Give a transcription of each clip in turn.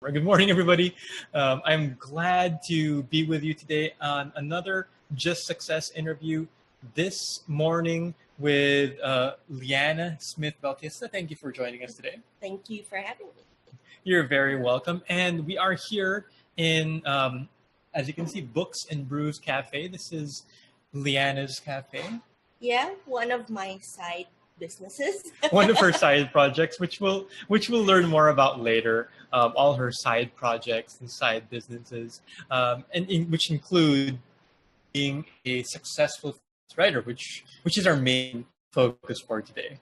Good morning, everybody. I'm glad to be with you today on another JasSuccess interview this morning with Liana Smith Bautista. Thank you for joining us today. Thank you for having me. You're very welcome. And we are here in, as you can see, Books and Brews Cafe. This is Liana's cafe. Yeah, one of my side businesses. One of her side projects, which we'll learn more about later. All her side projects and side businesses, which include being a successful writer, which is our main focus for today.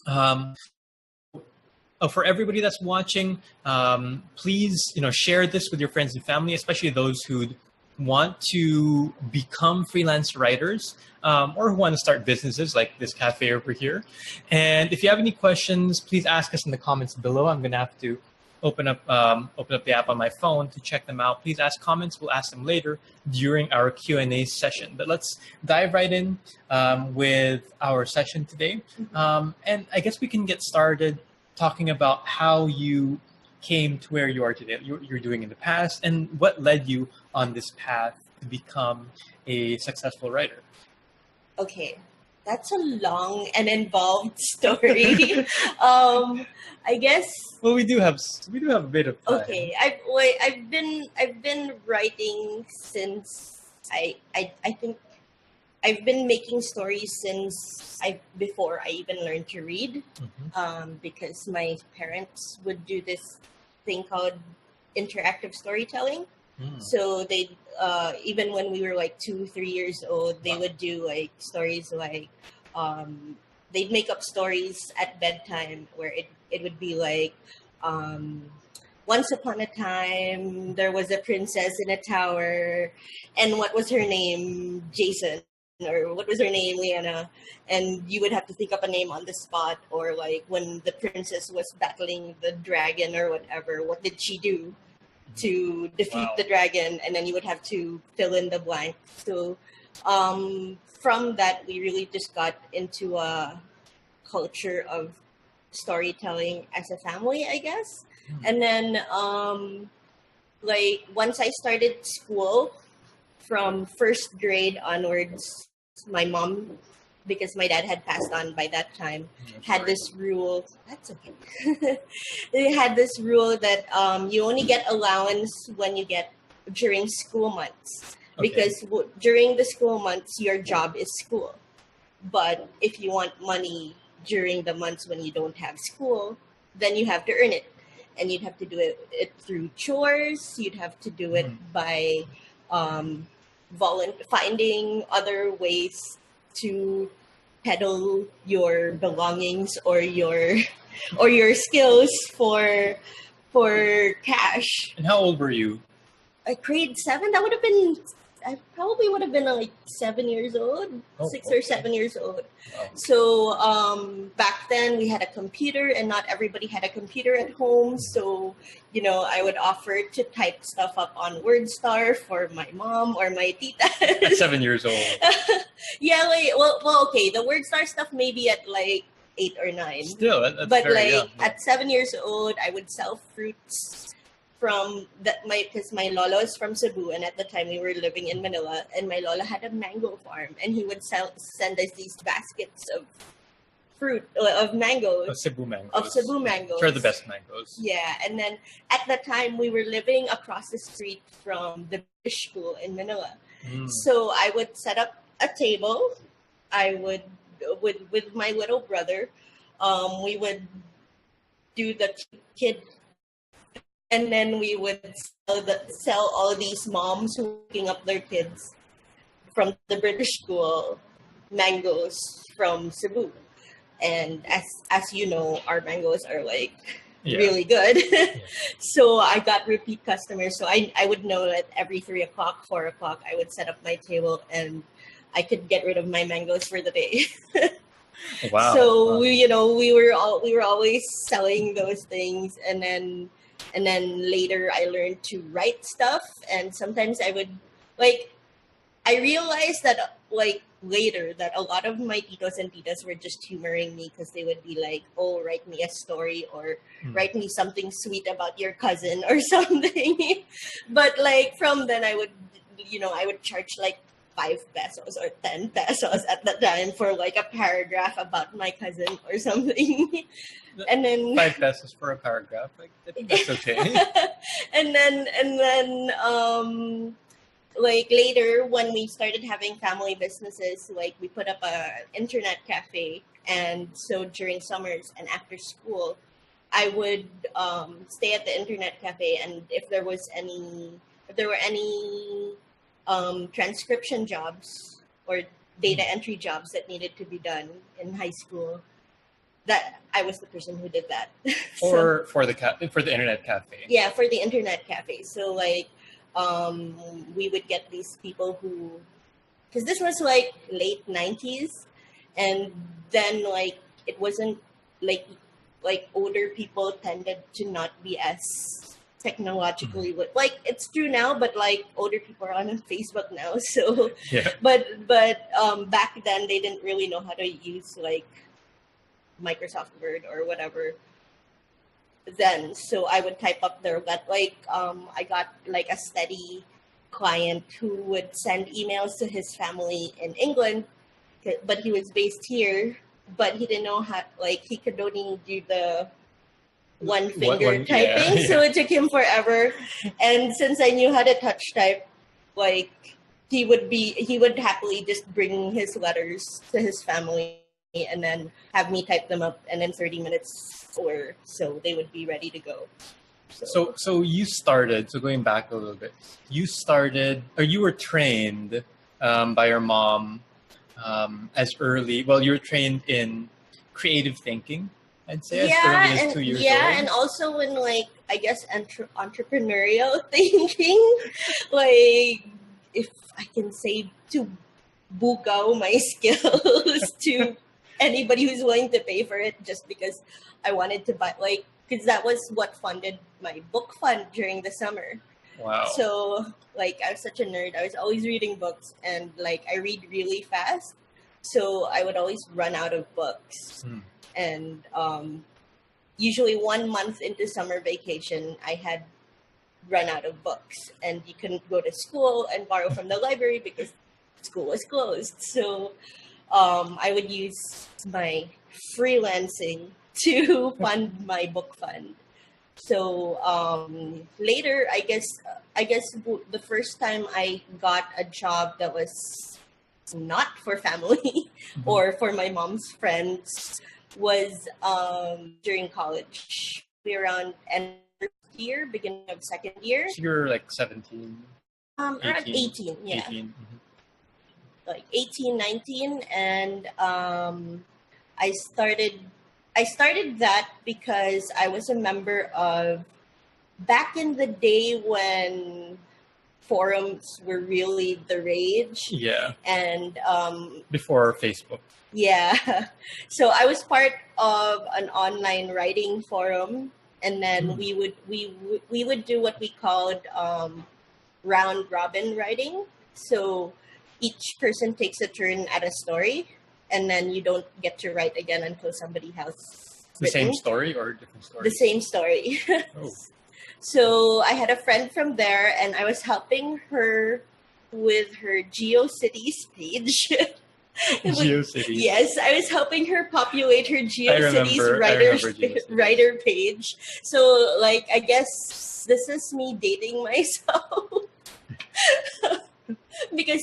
For everybody that's watching, please share this with your friends and family, especially those who want to become freelance writers or who want to start businesses like this cafe over here. And if you have any questions, please ask us in the comments below. I'm going to have to open up the app on my phone to check them out. Please ask comments. We'll ask them later during our Q&A session. But let's dive right in with our session today. And I guess we can get started talking about how you came to where you are today, you're doing in the past, and what led you on this path to become a successful writer. Okay, that's a long and involved story. I guess. Well, we do have a bit of time. Okay, I've been writing since I think I've been making stories since before I even learned to read, because my parents would do this thing called interactive storytelling. So they even when we were like 2-3 years old, they would do like stories like they'd make up stories at bedtime where it would be like once upon a time there was a princess in a tower, and what was her name? Jason. Or what was her name, Liana? And you would have to think up a name on the spot, or like when the princess was battling the dragon or whatever, what did she do to defeat the dragon? And then you would have to fill in the blank. So from that, we really just got into a culture of storytelling as a family, I guess. And then like once I started school, from first grade onwards, my mom, because my dad had passed on by that time, had this rule. That's okay. They had this rule that you only get allowance when you get during school months, because during the school months your job is school. But if you want money during the months when you don't have school, then you have to earn it, and you'd have to do it through chores. You'd have to do it by finding other ways to peddle your belongings or your skills for cash. And how old were you? Grade 7. I probably would have been like 7 years old, 6 or 7 years old. Wow. So back then we had a computer, and not everybody had a computer at home. So, I would offer to type stuff up on WordStar for my mom or my tita. At 7 years old. Yeah, like okay, the WordStar stuff maybe at like 8 or 9. Still, that's but very like young. At 7 years old, I would sell fruits because my lolo is from Cebu, and at the time we were living in Manila, and my lolo had a mango farm, and he would send us these baskets of fruit, of mangoes. Of Cebu mangoes. They're the best mangoes. Yeah, and then at the time we were living across the street from the British school in Manila. So I would set up a table. I would, with my little brother, we would do the kid. And then we would sell all these moms hooking up their kids from the British school mangoes from Cebu. And as you know, our mangoes are like really good. So I got repeat customers. So I would know that every 3 o'clock, 4 o'clock, I would set up my table and I could get rid of my mangoes for the day. Wow. So we were always selling those things, and then later I learned to write stuff, and sometimes I would I realized that like later that a lot of my titos and titas were just humoring me because they would be like, "Oh, write me a story or write me something sweet about your cousin or something." But like from then I would, I would charge like 5 pesos or 10 pesos at the time for like a paragraph about my cousin or something. And then 5 pesos for a paragraph, like I think that's okay. and then like later when we started having family businesses, like we put up a internet cafe, and so during summers and after school I would stay at the internet cafe, and if there were any transcription jobs or data entry jobs that needed to be done in high school, that I was the person who did that. Or for the internet cafe. Yeah, for the internet cafe. So like we would get these people who, because this was like late 90s, and then like it wasn't like older people tended to not be as technologically like it's true now, but like older people are on Facebook now, so Yeah. but back then they didn't really know how to use like Microsoft Word or whatever then. So I would type up their I got like a steady client who would send emails to his family in England, but he was based here, but he didn't know how, like he could only do the one finger typing. So it took him forever. And since I knew how to touch type, like he would happily just bring his letters to his family and then have me type them up, and in 30 minutes or so they would be ready to go. So you started, so going back a little bit, you were trained by your mom as early, well, you were trained in creative thinking, I'd say, as early as 2 years old. Yeah, and also in like, I guess, entrepreneurial thinking, like if I can say to bugao my skills to anybody who's willing to pay for it, just because I wanted to buy, like, because that was what funded my book fund during the summer. Wow. So, like, I was such a nerd. I was always reading books, and, like, I read really fast. So I would always run out of books. And usually 1 month into summer vacation, I had run out of books. And you couldn't go to school and borrow from the library because school was closed. So I would use my freelancing to fund my book fund. So later, I guess the first time I got a job that was not for family or for my mom's friends was during college, around end of first year, beginning of second year. So you're like 17? Around 18, yeah. 18. Like 18, 19, and I started that because I was a member of, back in the day when forums were really the rage. Yeah. And before Facebook. Yeah. So I was part of an online writing forum, and then we would do what we called round robin writing. So each person takes a turn at a story, and then you don't get to write again until somebody has the same story or different story? The same story. Oh. So I had a friend from there, and I was helping her with her GeoCities page. GeoCities. Yes, I was helping her populate her GeoCities writer page. So, like, I guess this is me dating myself. Because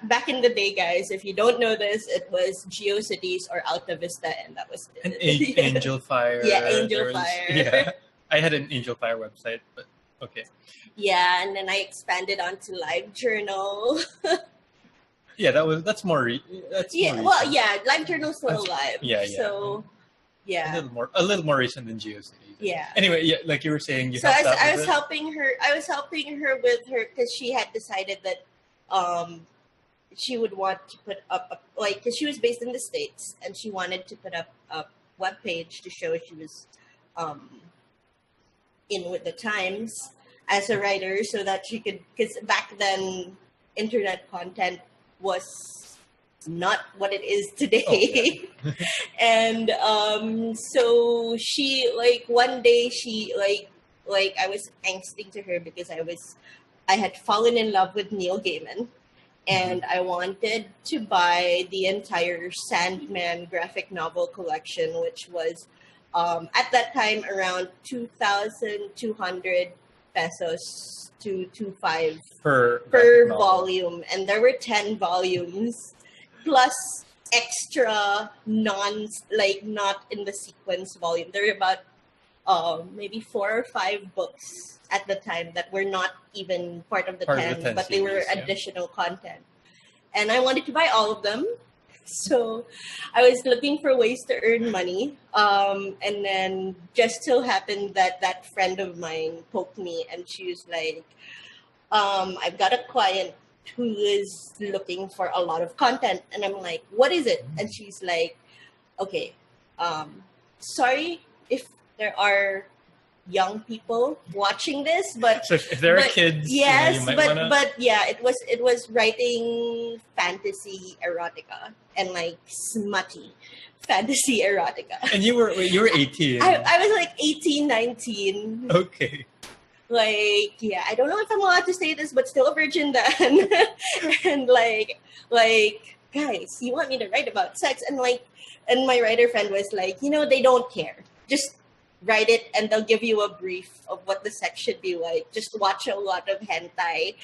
back in the day, guys, if you don't know this, it was GeoCities or Alta Vista, and that was Angel Fire. Yeah, Angel Fire. Yeah, I had an Angel Fire website, but okay. Yeah, and then I expanded onto LiveJournal. Yeah, that's more. Well, yeah, LiveJournal's still alive. Yeah. So, yeah, a little more recent than GeoCities. Yeah. Anyway, yeah, like you were saying, I was helping her with her because she had decided that she would want to put up because she was based in the States, and she wanted to put up a web page to show she was in with the times as a writer, so that she could, because back then internet content was not what it is today. Oh, yeah. And so she, like, one day she, like I was angsting to her because I had fallen in love with Neil Gaiman, and I wanted to buy the entire Sandman graphic novel collection, which was at that time around 2,200 pesos to 2,500 Per per novel. volume, and there were 10 volumes plus extra not in the sequence volume. There were about maybe 4 or 5 books at the time that were not even part of the Part of 10, the 10 but they were series, yeah. additional content. And I wanted to buy all of them. So I was looking for ways to earn money. And then just so happened that friend of mine poked me, and she was like, I've got a client who is looking for a lot of content. And I'm like, what is it? And she's like, okay, sorry if there are young people watching this, but So if there are kids, yes, you might but wanna... but yeah, it was writing fantasy erotica, and like smutty fantasy erotica. And you were 18. I was like 18, 19. Okay. Like, yeah, I don't know if I'm allowed to say this, but still a virgin then. And like, guys, you want me to write about sex? And my writer friend was like, they don't care. Just write it, and they'll give you a brief of what the sex should be like. Just watch a lot of hentai,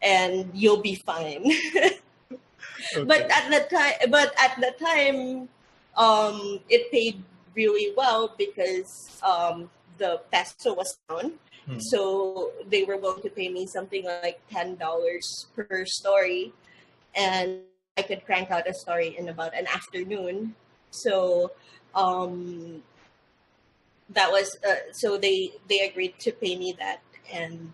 and you'll be fine. Okay. But at the time, it paid really well because the peso was down. So they were willing to pay me something like $10 per story, and I could crank out a story in about an afternoon. So that was so they agreed to pay me that, and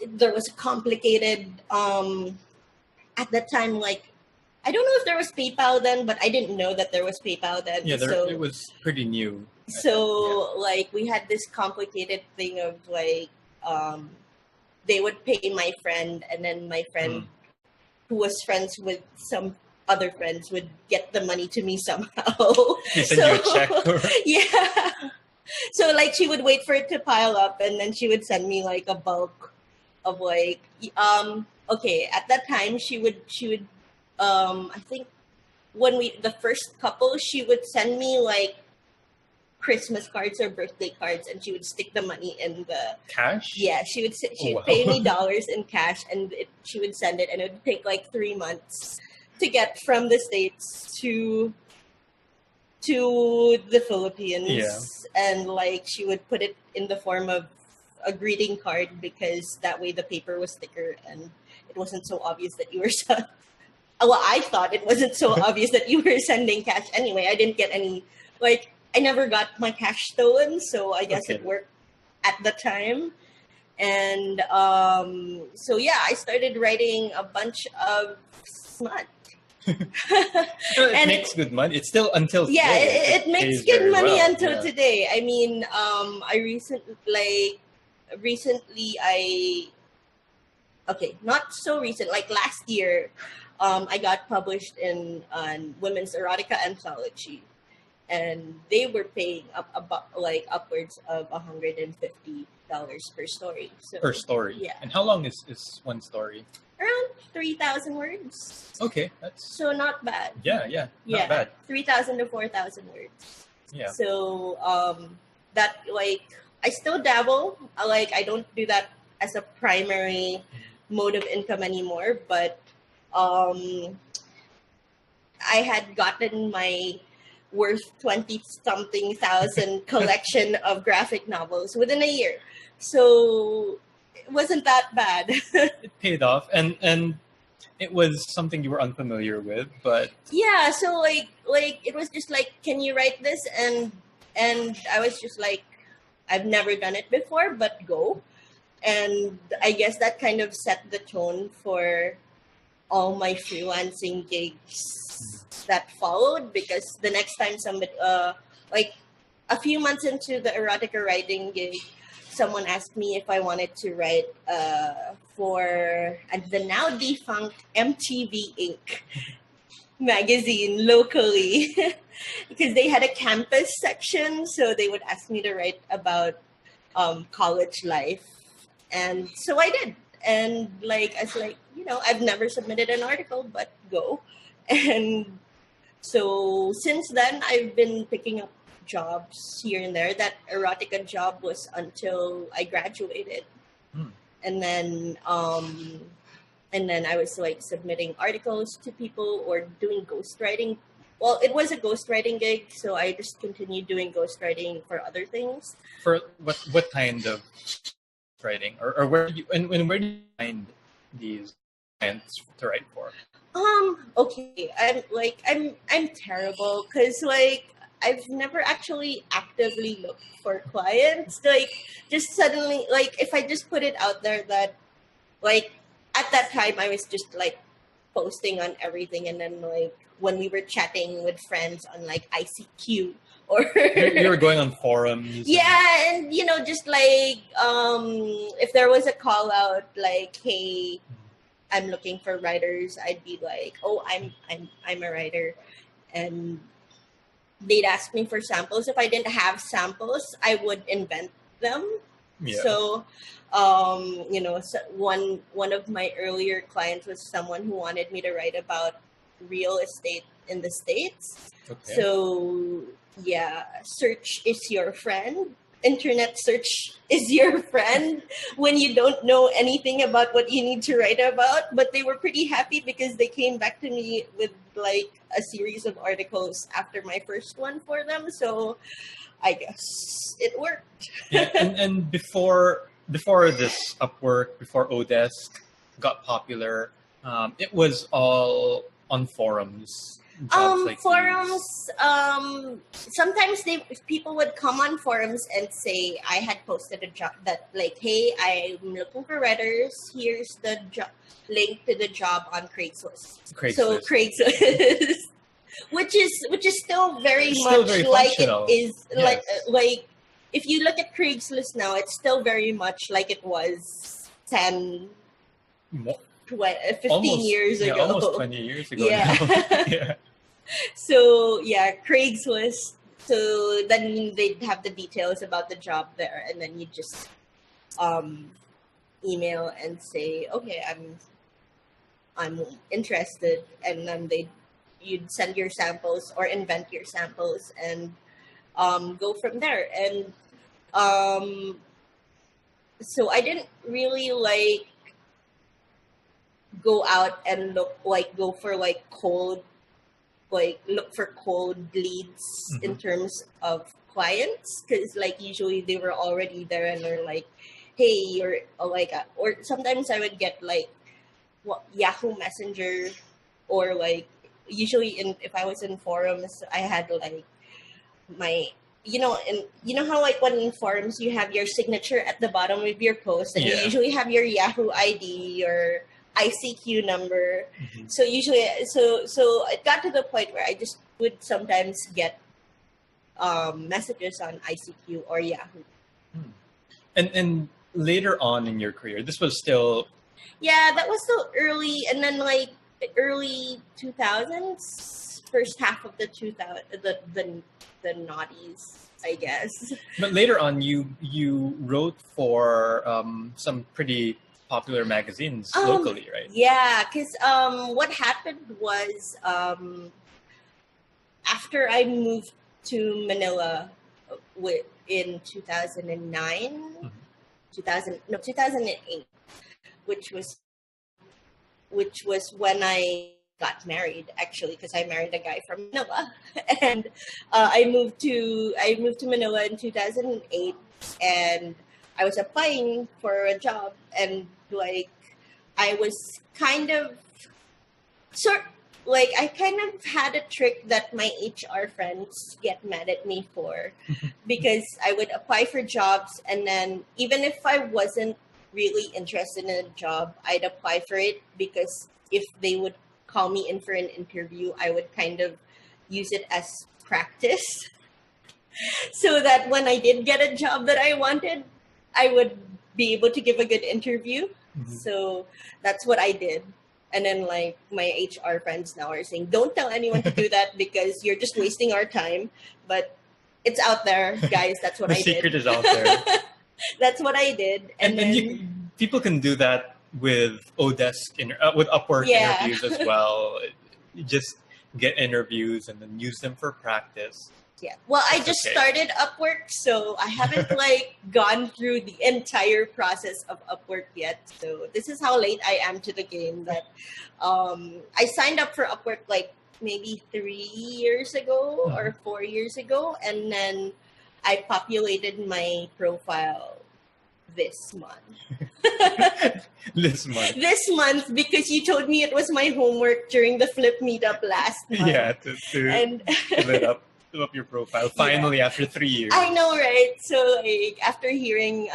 there was a complicated at that time, like, I don't know if there was PayPal then, but I didn't know that there was PayPal then. Yeah, so it was pretty new. So like we had this complicated thing of like they would pay my friend, and then my friend who was friends with some other friends would get the money to me somehow. They send you a check or... Yeah. So like she would wait for it to pile up, and then she would send me like a bulk of like okay, at that time she would I think when the first couple, she would send me like Christmas cards or birthday cards, and she would stick the money in the cash. Yeah, she would pay me dollars in cash, and she would send it, and it would take like 3 months to get from the States to the Philippines. Yeah. And like she would put it in the form of a greeting card, because that way the paper was thicker and it wasn't so obvious that you were well, I thought it wasn't so obvious that you were sending cash anyway. I didn't get any, like, I never got my cash stolen, so I guess it worked at the time. And so yeah, I started writing a bunch of smut. It makes good money. It's still until today. Yeah, it makes good money until today. I mean, not so recent, like last year, I got published in Women's Erotica Anthology, and they were paying upwards of $150 per story. So, per story. Yeah. And how long is one story? Around 3,000 words. Okay, that's so not bad. Yeah, not bad. 3,000 to 4,000 words. Yeah. So that, like, I still dabble. I don't do that as a primary mode of income anymore, but I had gotten my worth 20-something thousand collection of graphic novels within a year. So it wasn't that bad. It paid off, and it was something you were unfamiliar with, but yeah. So like it was just like, can you write this? And I was just like, I've never done it before, but go. And I guess that kind of set the tone for all my freelancing gigs that followed, because the next time somebody, like a few months into the erotica writing gig, someone asked me if I wanted to write for the now defunct MTV Inc. magazine locally because they had a campus section, so they would ask me to write about college life, and so I did. And like I was like, I've never submitted an article, but go. And so since then, I've been picking up jobs here and there. That erotica job was until I graduated, and then I was like submitting articles to people or doing ghostwriting. Well, it was a ghostwriting gig, so I just continued doing ghostwriting for other things. For what kind of writing, or where do you find these clients to write for? Okay, I'm terrible because like I've never actually actively looked for clients. Like just suddenly, like if I just put it out there that like at that time I was just like posting on everything, and then like when we were chatting with friends on like ICQ or you were going on forums. Yeah, and just like if there was a call out like, hey, I'm looking for writers, I'd be like, oh, I'm a writer, and they'd ask me for samples. If I didn't have samples, I would invent them. Yeah. So, so one of my earlier clients was someone who wanted me to write about real estate in the States. Okay. So yeah, search is your friend. Internet search is your friend when you don't know anything about what you need to write about. But they were pretty happy because they came back to me with like a series of articles after my first one for them. So I guess it worked. Yeah, and before this Upwork, before Odesk got popular, it was all on forums. Forums. Sometimes people would come on forums and say I had posted a job that like, hey, I'm looking for writers. Here's the link to the job on Craigslist. So Craigslist, which is still very like it is. Yes. Like if you look at Craigslist now, it's still very much like it was 10, 15 almost, years ago. Almost 20 years ago. Yeah. Now. Yeah. So yeah, Craigslist. So then they'd have the details about the job there, and then you just email and say, okay, I'm interested, and then you'd send your samples or invent your samples and go from there. And so I didn't really like go out and go for look for cold leads in terms of clients, because like usually they were already there and they're like, hey, you're or sometimes I would get like Yahoo Messenger, or like usually if I was in forums I had like my how like when in forums you have your signature at the bottom of your post, and you usually have your Yahoo ID or ICQ number. So usually, so it got to the point where I just would sometimes get messages on ICQ or Yahoo. And later on in your career, this was still... Yeah, that was still early, and then like early 2000s, first half of the 2000, the noughties, I guess. But later on, you wrote for some pretty popular magazines locally, right? Yeah, because what happened was after I moved to Manila in 2009, 2008, which was when I got married, actually, because I married a guy from Manila, and I moved to Manila in 2008, and I was applying for a job, and like I was kind of I kind of had a trick that my HR friends get mad at me for, because I would apply for jobs, and then even if I wasn't really interested in a job, I'd apply for it, because if they would call me in for an interview, I would kind of use it as practice so that when I did get a job that I wanted, I would be able to give a good interview. Mhm. So that's what I did. And then like my HR friends now are saying, don't tell anyone to do that because you're just wasting our time. But it's out there, guys. That's what The I secret did. is out there. That's what I did. And then People can do that with with Upwork Yeah. interviews as well. You just get interviews and then use them for practice. Yeah. Well, I That's just okay. started Upwork, so I haven't like gone through the entire process of Upwork yet. So this is how late I am to the game that I signed up for Upwork like maybe 3 years ago or 4 years ago, and then I populated my profile this month. This month. This month because you told me it was my homework during the Flip meetup last month. Yeah, to And fill up your profile finally after 3 years. I know, right? So like after hearing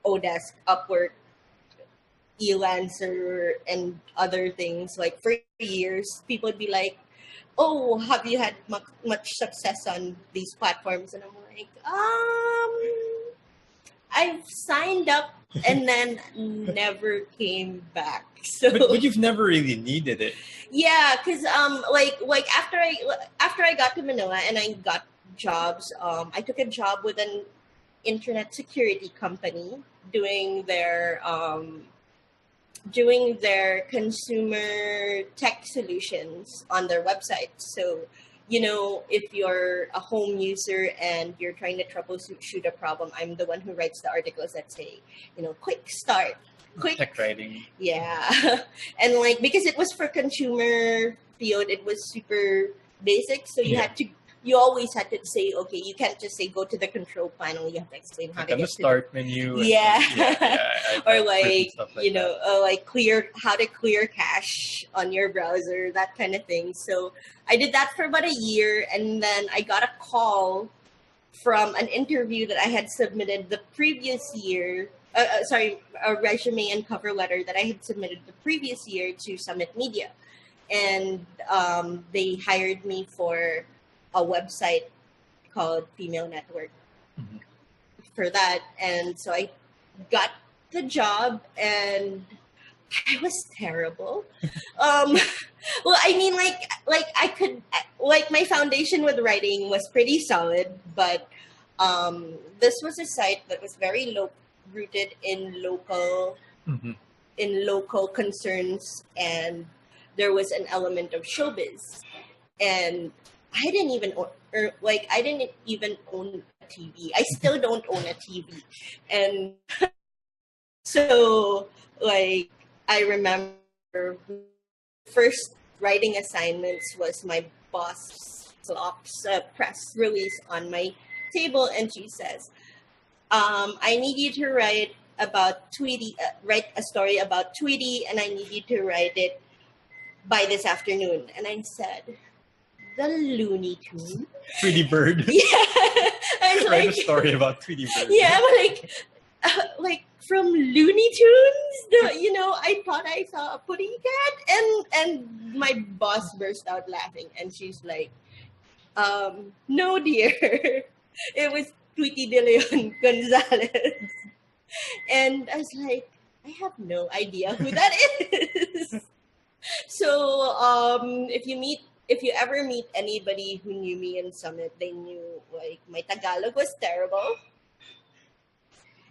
Odesk, Upwork, Freelancer, and other things like for years, people would be like, "Oh, have you had much success on these platforms?" And I'm like, I've signed up and then never came back. So, but you've never really needed it. Yeah, because like after I got to Manila and I got jobs, I took a job with an internet security company doing their consumer tech solutions on their website. So, if you're a home user and you're trying to troubleshoot a problem, I'm the one who writes the articles that say, quick start. Quick tech writing. Yeah. And like because it was for consumer field, it was super basic. So you always had to say, okay, you can't just say go to the control panel. You have to explain how to get the start menu. Yeah. Or like like how to clear cache on your browser, that kind of thing. So I did that for about a year, and then I got a call from an interview that I had submitted the previous year. A resume and cover letter that I had submitted the previous year to Summit Media. And they hired me for a website called Female Network for that. And so I got the job and I was terrible. Well, I mean, like I could, like my foundation with writing was pretty solid, but this was a site that was very rooted in local concerns, and there was an element of showbiz, and I didn't even own a TV. I still don't own a TV, and so like I remember first writing assignments was my boss slops a press release on my table, and she says, I need you to write about Tweety, write a story about Tweety, and I need you to write it by this afternoon. And I said, the Looney Tunes? Tweety Bird. Yeah. Write a story about Tweety Bird. Yeah, like from Looney Tunes? I thought I saw a pudding cat, and my boss burst out laughing, and she's like, no, dear. It was Tweety De Leon Gonzalez. And I was like, I have no idea who that is. So if you ever meet anybody who knew me in Summit, they knew like my Tagalog was terrible.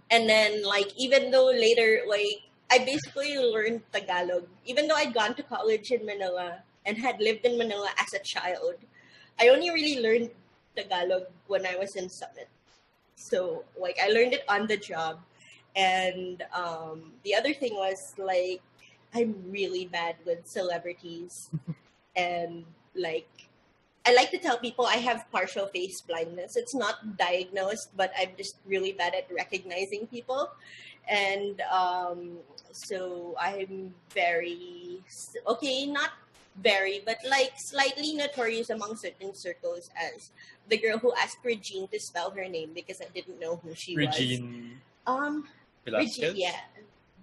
And then like even though later like I basically learned Tagalog, even though I'd gone to college in Manila and had lived in Manila as a child, I only really learned Tagalog when I was in Summit. So like I learned it on the job. And the other thing was like I'm really bad with celebrities. And like I like to tell people I have partial face blindness. It's not diagnosed, but I'm just really bad at recognizing people. And so I'm not very, but like slightly notorious among certain circles as the girl who asked Regine to spell her name because I didn't know who she was. Regine Velasquez? Regine, yeah.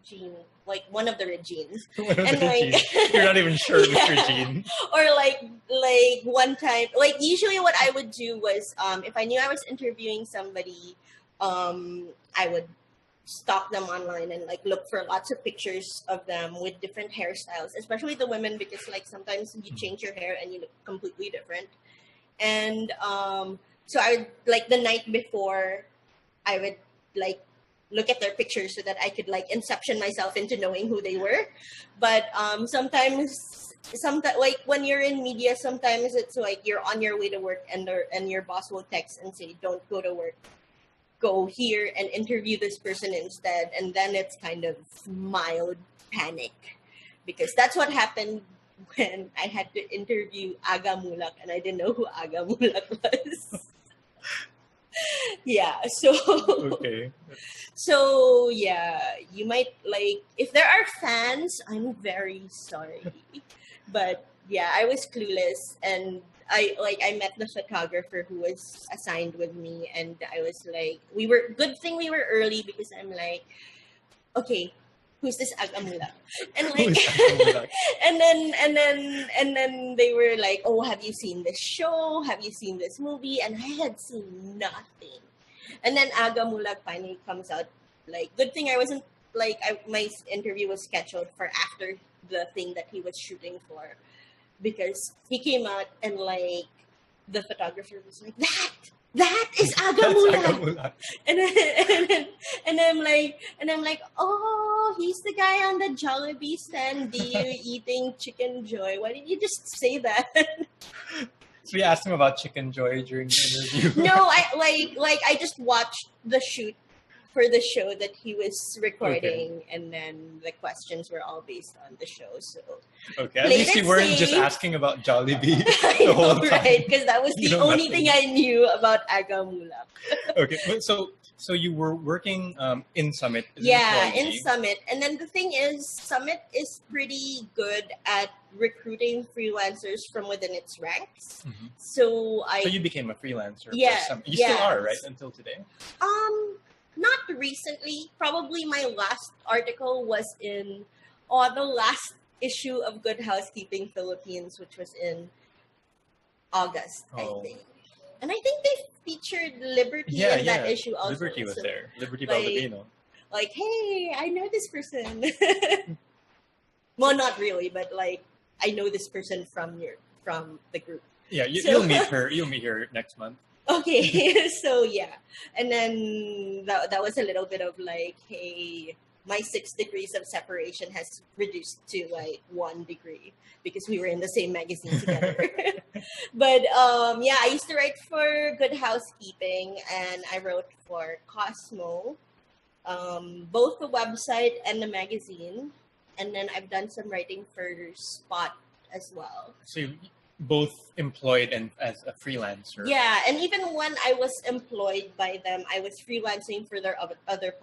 Regine, like one of the Regines. One of And the like Regines. You're not even sure, Miss Regine. Or like one time, like usually what I would do was if I knew I was interviewing somebody, I would stalk them online and like look for lots of pictures of them with different hairstyles, especially the women, because like sometimes you change your hair and you look completely different. And so I would, like, the night before, I would like look at their pictures so that I could like inception myself into knowing who they were. But sometimes like when you're in media, sometimes it's like you're on your way to work and your boss will text and say, don't go to work, go here and interview this person instead. And then it's kind of mild panic, because that's what happened when I had to interview Aga Mulak and I didn't know who Aga Mulak was. Yeah, so Okay. so yeah, you might like, if there are fans, I'm very sorry. But yeah, I was clueless, and I met the photographer who was assigned with me, and I was like, good thing we were early, because I'm like, okay, who's this Agamula? And like and then they were like, oh, have you seen this show? Have you seen this movie? And I had seen nothing. And then Agamula finally comes out. Like, good thing I wasn't like, my interview was scheduled for after the thing that he was shooting for, because he came out and like the photographer was like, that is Agamula. And I'm like, oh, he's the guy on the Jollibee stand deer eating Chicken Joy. Why didn't you just say that? So you asked him about Chicken Joy during the interview? No, I just watched the shoot for the show that he was recording, okay. And then the questions were all based on the show. So okay, at least you weren't just asking about Jollibee the whole time, right? Because that was the only thing I knew about Agamula. Okay, so you were working in Summit. In Summit, and then the thing is, Summit is pretty good at recruiting freelancers from within its ranks. Mm-hmm. So you became a freelancer. Yeah, for Summit. You still are, right, until today? Not recently. Probably my last article was in the last issue of Good Housekeeping Philippines, which was in August, I think. And I think they featured Liberty in that issue also. Liberty was there. Liberty Baldovino. Like, hey, I know this person. Well, not really, but like, I know this person from the group. Yeah, you'll meet her. You'll meet her next month. Okay, so yeah, and then that was a little bit of like, hey, my 6 degrees of separation has reduced to like 1 degree because we were in the same magazine together. But yeah, I used to write for Good Housekeeping, and I wrote for Cosmo, both the website and the magazine, and then I've done some writing for Spot as well. So you both employed and as a freelancer. Yeah, and even when I was employed by them, I was freelancing for their other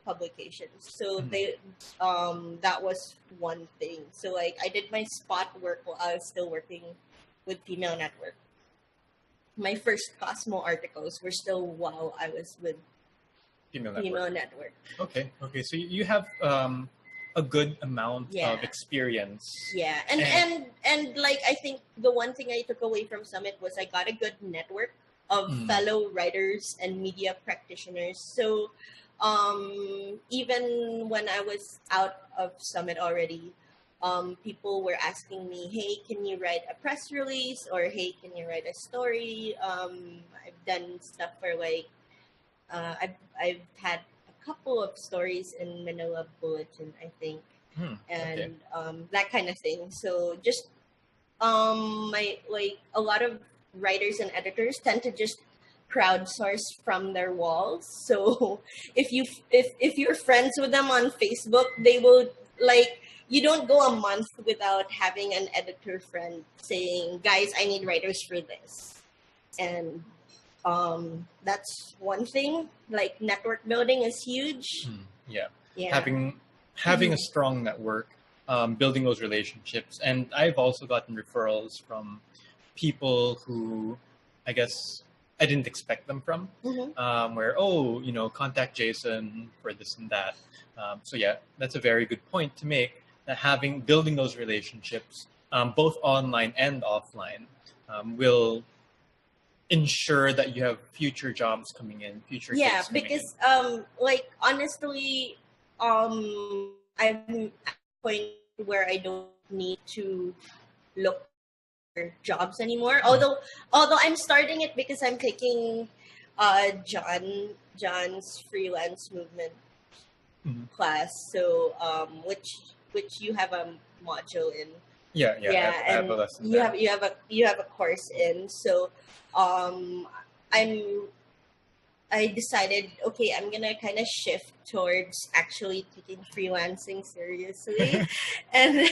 publications. So they that was one thing. So like, I did my Spot work while I was still working with Female Network. My first Cosmo articles were still while I was with Female Network. Okay. So you have a good amount of experience. Yeah, and like, I think the one thing I took away from Summit was I got a good network of fellow writers and media practitioners. So even when I was out of Summit already, people were asking me, hey, can you write a press release? Or hey, can you write a story? I've done stuff for like, I've had couple of stories in Manila Bulletin, I think, and that kind of thing. So just my like, a lot of writers and editors tend to just crowdsource from their walls. So if you're friends with them on Facebook, they will like, you don't go a month without having an editor friend saying, guys, I need writers for this. And that's one thing. Like, network building is huge. Yeah. Having a strong network, building those relationships. And I've also gotten referrals from people who, I guess, I didn't expect them from. Mm-hmm. Where, contact Jason for this and that. So yeah, that's a very good point to make. That building those relationships, both online and offline, will ensure that you have future jobs coming in, future gigs coming because in. honestly, I'm at a point where I don't need to look for jobs anymore. Although I'm starting it because I'm taking John's freelance movement class. So which you have a module in. Yeah. I have And a lesson you there. you have a course in. So I decided, okay, I'm gonna kind of shift towards actually taking freelancing seriously, and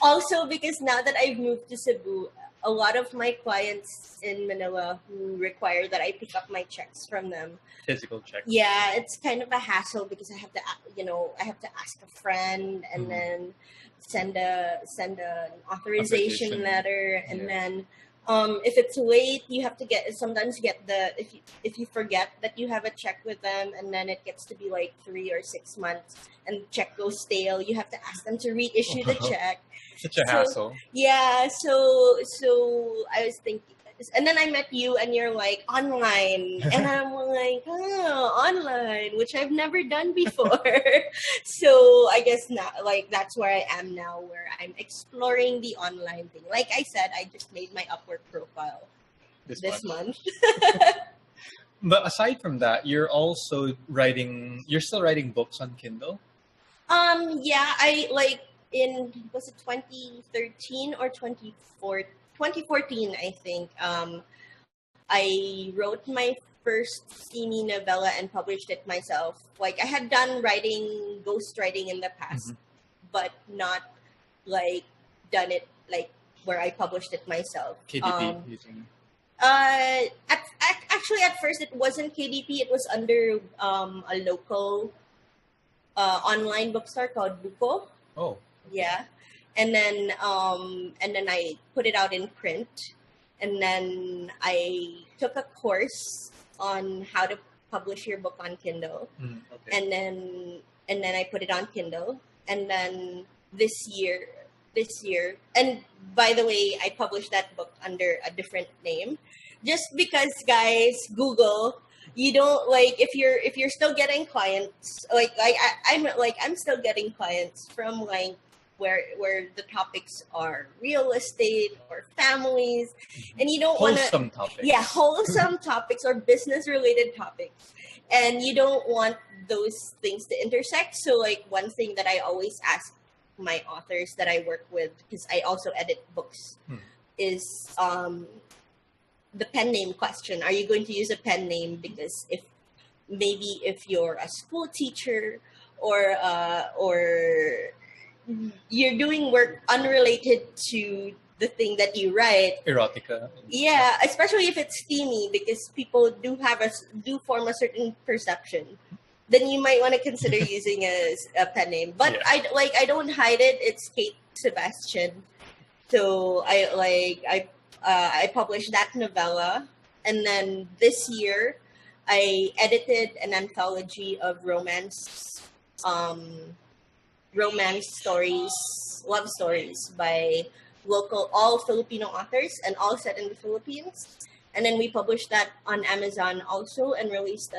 also because now that I've moved to Cebu, a lot of my clients in Manila who require that I pick up my checks from them. Physical checks. Yeah, it's kind of a hassle because I have to, I have to ask a friend and then send an authorization letter, and then if it's late, you have to sometimes get if you forget that you have a check with them, and then it gets to be like 3 or 6 months, and the check goes stale. You have to ask them to reissue the check. Such a hassle. Yeah, so I was thinking, and then I met you, and you're like online, and I'm like, online, which I've never done before. So I guess now, like, that's where I am now, where I'm exploring the online thing. Like I said, I just made my Upwork profile this month. But aside from that, you're still writing books on Kindle? Yeah, I was it 2013 or 2014, I think. I wrote my first steamy novella and published it myself. Like, I had done ghost writing in the past, but not done it where I published it myself. KDP using. Actually, at first it wasn't KDP. It was under a local online bookstore called Buko. Oh. Yeah. And then I put it out in print, and then I took a course on how to publish your book on Kindle. Okay. And then I put it on Kindle, and then this year, and by the way, I published that book under a different name, just because, guys, Google, you don't if you're still getting clients, I'm still getting clients from where the topics are real estate or families, and you don't want wholesome topics. Yeah, wholesome topics or business related topics, and you don't want those things to intersect. So one thing that I always ask my authors that I work with, because I also edit books, is the pen name question. Are you going to use a pen name? Because if you're a school teacher or you're doing work unrelated to the thing that you write, erotica. Yeah, especially if it's steamy, because people do form a certain perception. Then you might want to consider using a pen name. But I don't hide it. It's Kate Sebastian. So I published that novella, and then this year I edited an anthology of romance stories, love stories by all Filipino authors, and all set in the Philippines. And then we published that on Amazon also, and released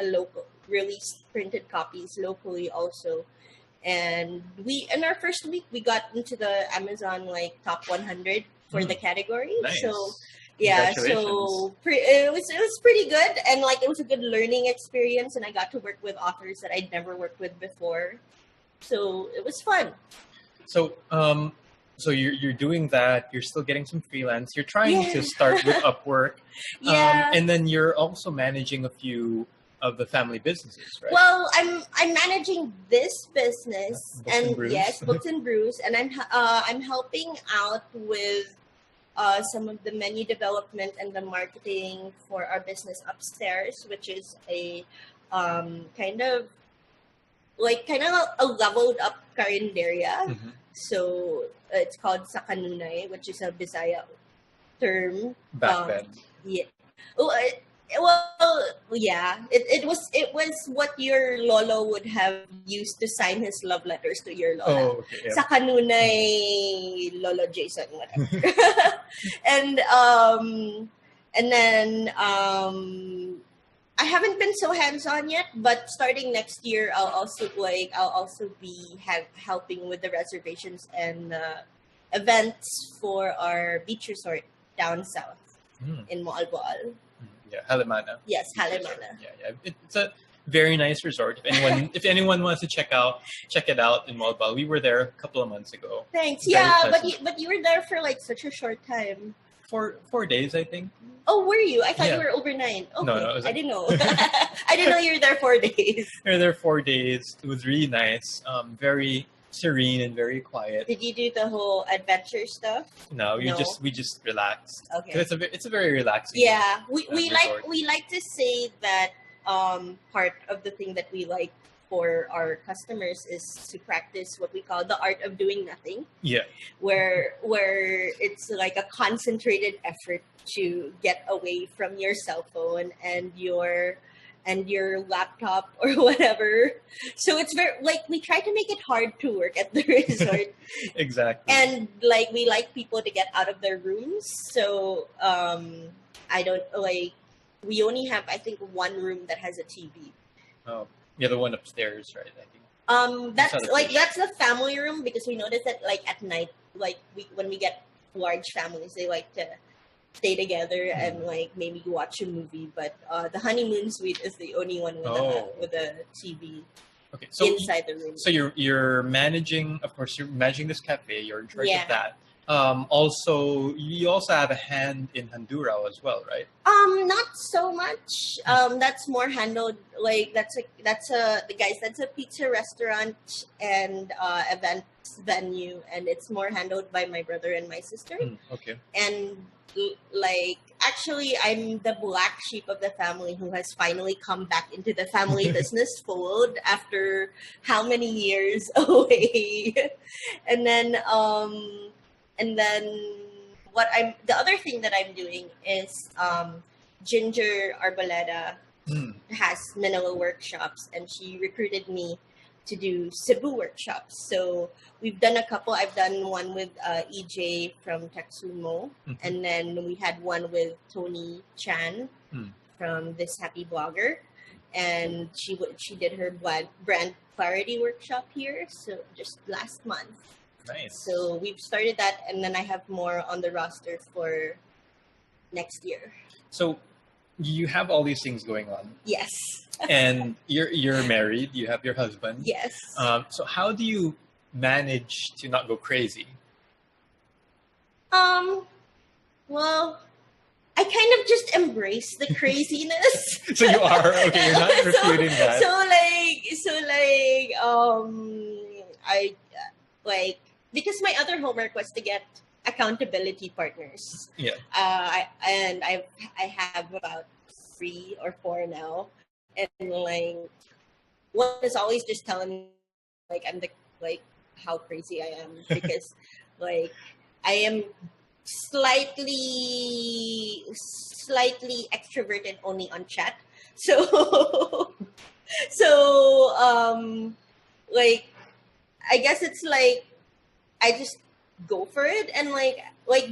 printed copies locally also. And in our first week, we got into the Amazon top 100 for the category. Nice. So yeah, so it was pretty good, and it was a good learning experience, and I got to work with authors that I'd never worked with before. So it was fun. So so you're doing that. You're still getting some freelance. You're trying to start with Upwork. And then you're also managing a few of the family businesses, right? Well, I'm managing this business, Books and Brews, and I'm helping out with some of the menu development and the marketing for our business upstairs, which is a kind of a leveled up carinderia. So it's called Sakanunay, which is a Bisaya term. Back then. Yeah. Oh, Well, yeah, it was what your lolo would have used to sign his love letters to your lola. Oh, okay. Yeah. Sa kanunay Lolo Jason, whatever. and then I haven't been so hands on yet, but starting next year, I'll also be helping with the reservations and events for our beach resort down south in Moalboal. Yeah, Halimana. Yes, Halimana. Yeah. It's a very nice resort. If anyone wants to check it out in Malbal. We were there a couple of months ago. Thanks. Very Yeah, pleasant. but you were there for like such a short time. 4 days, I think. Oh, were you? I thought Yeah. you were overnight. Okay. No, it was I didn't know. I didn't know you were there 4 days. We were there 4 days. It was really nice. Very serene and very quiet. Did you do the whole adventure stuff? No, No. we just relaxed. Okay. 'Cause it's a very relaxing. Yeah, we resort. like to say that part of the thing that we like for our customers is to practice what we call the art of doing nothing, Yeah. where it's like a concentrated effort to get away from your cell phone and your laptop or whatever. So it's very like we try to make it hard to work at the resort. Exactly. And like we like people to get out of their rooms, so I don't like. We only have, I think, one room that has a TV. Oh, yeah, the one upstairs, right? I think. That's That's like fish. that's the family room because we notice that like at night, like when we get large families, they like to stay together and like maybe watch a movie. But the honeymoon suite is the only one with a TV Okay, so inside the room. so you're managing. Of course, you're managing this cafe. You're in charge Yeah. of that. Also, you also have a hand in Handurao as well, right? Not so much. That's more handled like that's a pizza restaurant and events venue, and it's more handled by my brother and my sister. Okay. And like actually, I'm the black sheep of the family who has finally come back into the family business fold after how many years away, and then the other thing that I'm doing is Ginger Arboleda has Manila workshops, and she recruited me to do Cebu workshops. So we've done a couple. I've done one with EJ from Texumo, and then we had one with Tony Chan from This Happy Blogger, and she did her brand clarity workshop here. So just last month. Nice. So we've started that, and then I have more on the roster for next year. So you have all these things going on, Yes. and you're married. You have your husband. Yes. So how do you manage to not go crazy? Well, I kind of just embrace the craziness. So you are okay. You're not refuting that. I like because my other homework was to get accountability partners. Yeah. I have about 3 or 4 now, and like one is always just telling me like how crazy I am because like I am slightly extroverted only on chat. So like I guess it's like I just go for it, and like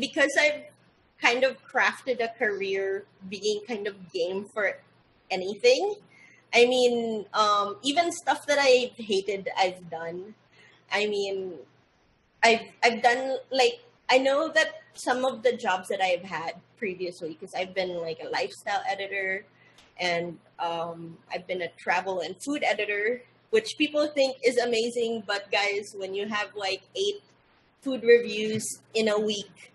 because I've kind of crafted a career being kind of game for anything. I mean, even stuff that I've hated, I've done. I mean, I've done like I know that some of the jobs that I've had previously, because I've been like a lifestyle editor, and I've been a travel and food editor, which people think is amazing. But guys, when you have like 8 food reviews in a week,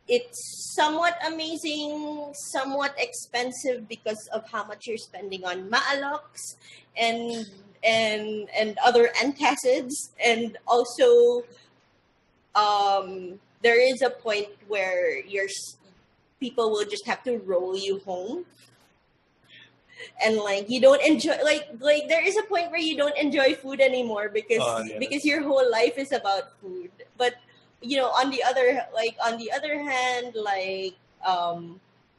it's somewhat amazing, somewhat expensive because of how much you're spending on maalox and other antacids, and also there is a point where people will just have to roll you home, and like you don't enjoy like there is a point where you don't enjoy food anymore because your whole life is about food. But you know, on the other hand, like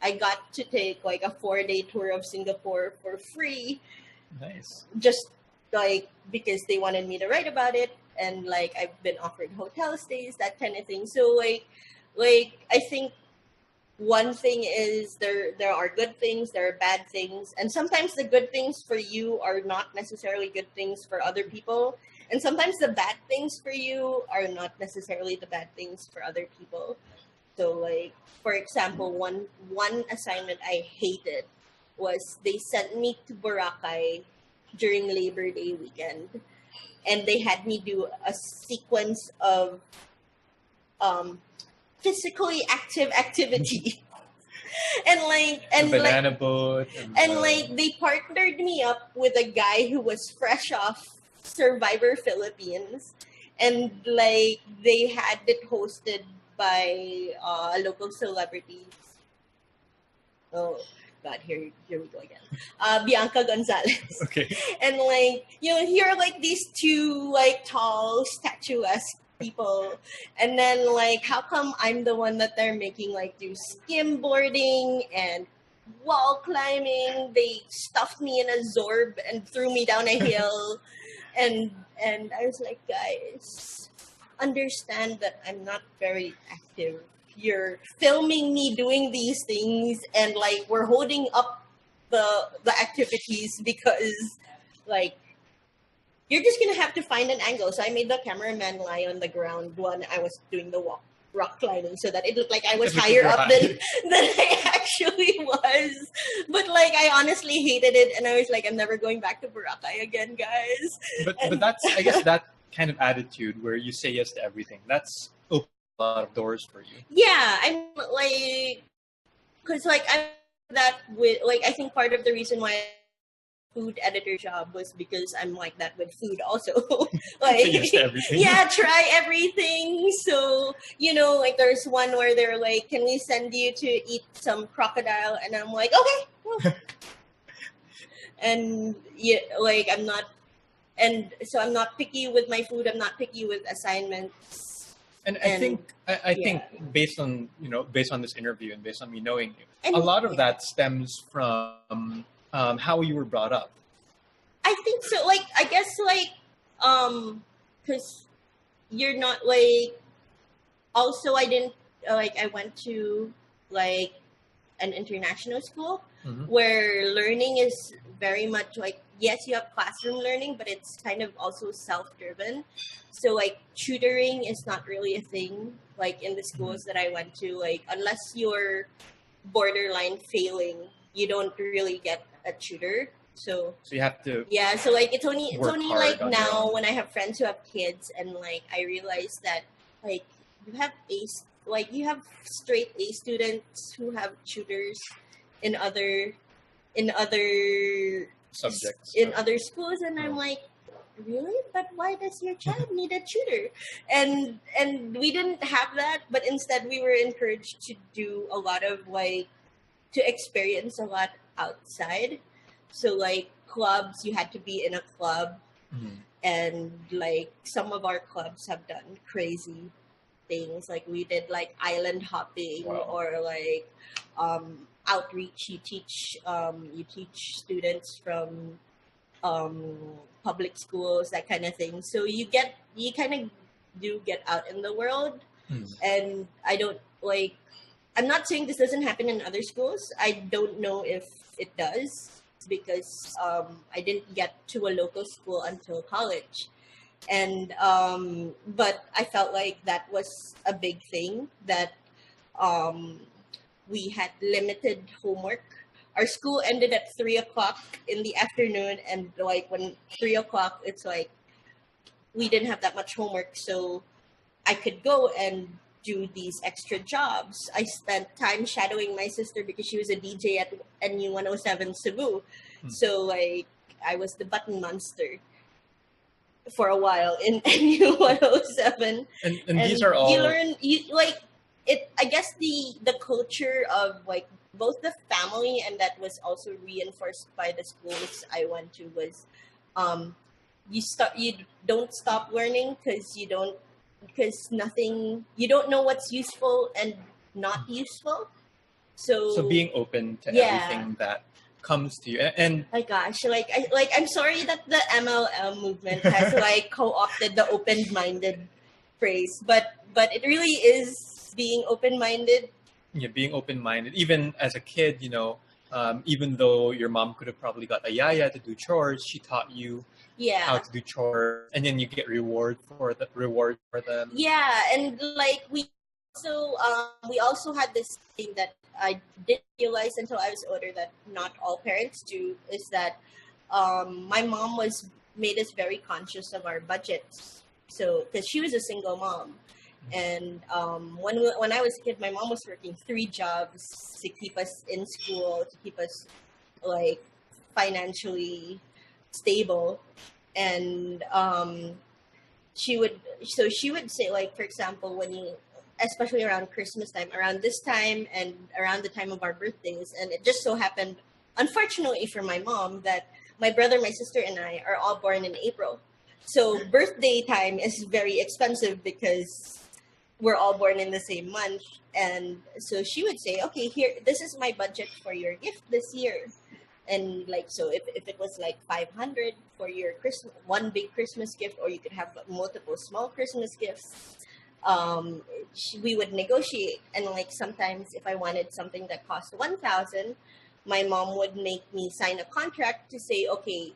I got to take like a 4-day tour of Singapore for free. Nice. Just like because they wanted me to write about it, and like I've been offered hotel stays, that kind of thing. So like I think one thing is there are good things, there are bad things, and sometimes the good things for you are not necessarily good things for other people, and sometimes the bad things for you are not necessarily the bad things for other people. So like for example, one assignment I hated was they sent me to Boracay during Labor Day weekend, and they had me do a sequence of physically active activity. And banana boat. And like they partnered me up with a guy who was fresh off Survivor Philippines, and like they had it hosted by local celebrities. Oh God, here we go again. Bianca Gonzalez. Okay. And like here are like these two like tall, statuesque people, and then like how come I'm the one that they're making like do skimboarding and wall climbing? They stuffed me in a zorb and threw me down a hill, and I was like, guys, understand that I'm not very active. You're filming me doing these things, and like we're holding up the activities because like you're just gonna have to find an angle. So I made the cameraman lie on the ground when I was doing the rock climbing, so that it looked like I was higher up than I actually was. But like I honestly hated it, and I was like, I'm never going back to Boracay again, guys. But that's, I guess, that kind of attitude where you say yes to everything, that's opened a lot of doors for you. Yeah, I'm like, because like I'm that with like I think part of the reason why food editor job was because I'm like that with food also. Like yes to everything. Yeah, try everything. So like there's one where they're like, can we send you to eat some crocodile? And I'm like, okay. And yeah, like I'm not, and so I'm not picky with my food, I'm not picky with assignments. And I think based on this interview and based on me knowing you, a lot of that stems from how you were brought up. I think so. Like, I guess, like, because you're not like. Also, I didn't like. I went to like an international school where learning is very much like, yes, you have classroom learning, but it's kind of also self-driven. So like tutoring is not really a thing. Like in the schools that I went to, like unless you're borderline failing, you don't really get a tutor. So you have to so like it's only like now your when I have friends who have kids, and like I realize that like you have straight A students who have tutors in other subjects in other schools, and I'm like, really? But why does your child need a tutor? And we didn't have that, but instead we were encouraged to do a lot of like to experience a lot outside. So like clubs, you had to be in a club, and like some of our clubs have done crazy things. Like we did like island hopping or like outreach. You teach students from public schools, that kind of thing. So you kind of do get out in the world. And I'm not saying this doesn't happen in other schools. I don't know if it does, because I didn't get to a local school until college. And but I felt like that was a big thing, that we had limited homework. Our school ended at 3:00 in the afternoon, and like when 3:00, it's like we didn't have that much homework, so I could go and do these extra jobs. I spent time shadowing my sister because she was a DJ at NU 107 Cebu. So like I was the button monster for a while in NU 107. And these are all I guess the culture of like both the family, and that was also reinforced by the schools I went to, was you don't stop learning because you don't know what's useful and not useful. So being open to everything that comes to you, and my gosh, I'm sorry that the MLM movement has like co-opted the open-minded phrase, but it really is being open-minded. Yeah, being open-minded, even as a kid, you know, even though your mom could have probably got a yaya to do chores, she taught you how to do chores, and then you get reward for them. Yeah, and like we also had this thing that I didn't realize until I was older that not all parents do, is that my mom made us very conscious of our budgets. So because she was a single mom, and when I was a kid, my mom was working 3 jobs to keep us in school, to keep us like financially stable, and she would say, like, for example, especially around Christmas time, around this time and around the time of our birthdays, and it just so happened, unfortunately for my mom, that my brother, my sister, and I are all born in April. So birthday time is very expensive because we're all born in the same month. And so she would say, okay, here, this is my budget for your gift this year. And like, so if it was like 500 for your one big Christmas gift, or you could have multiple small Christmas gifts, we would negotiate. And like, sometimes if I wanted something that cost 1,000, my mom would make me sign a contract to say, okay,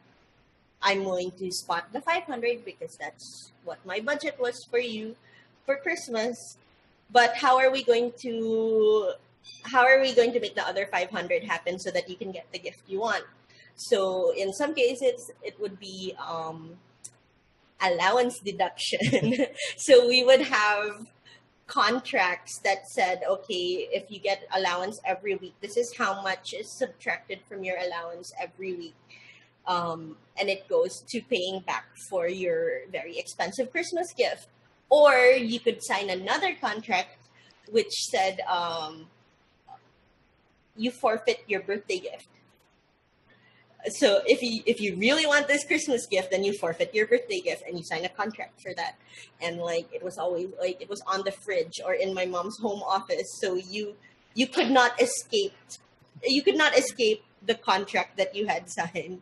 I'm willing to spot the 500 because that's what my budget was for you for Christmas. But how are we going to make the other 500 happen so that you can get the gift you want? So in some cases, it would be allowance deduction. So we would have contracts that said, okay, if you get allowance every week, this is how much is subtracted from your allowance every week. And it goes to paying back for your very expensive Christmas gift. Or you could sign another contract which said you forfeit your birthday gift. So if you really want this Christmas gift, then you forfeit your birthday gift and you sign a contract for that. And like, it was always like, it was on the fridge or in my mom's home office. So you could not escape the contract that you had signed.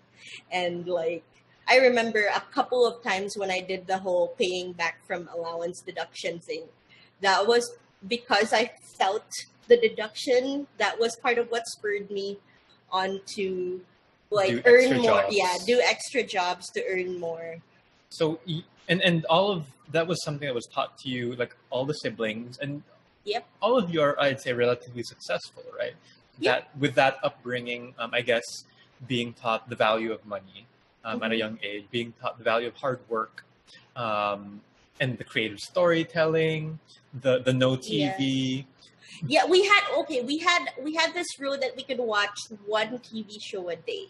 And like, I remember a couple of times when I did the whole paying back from allowance deduction thing, that was because I felt the deduction. That was part of what spurred me on to like earn more. Jobs. Yeah, do extra jobs to earn more. So, and all of that was something that was taught to you, like all the siblings, and all of you are, I'd say, relatively successful, right? Yep. That with that upbringing, I guess, being taught the value of money at a young age, being taught the value of hard work, and the creative storytelling, the no TV. Yeah, we had this rule that we could watch one TV show a day.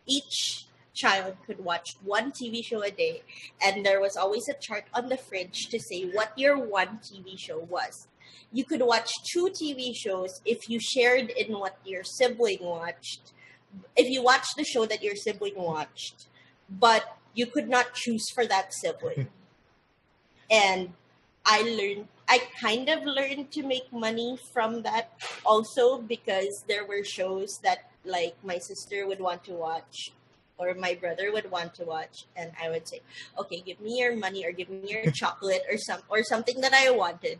Each child could watch one TV show a day, and there was always a chart on the fridge to say what your one TV show was. You could watch 2 TV shows if you shared in what your sibling watched. If you watched the show that your sibling watched, but you could not choose for that sibling. And I kind of learned to make money from that also, because there were shows that like my sister would want to watch or my brother would want to watch, and I would say, okay, give me your money or give me your chocolate or something that I wanted,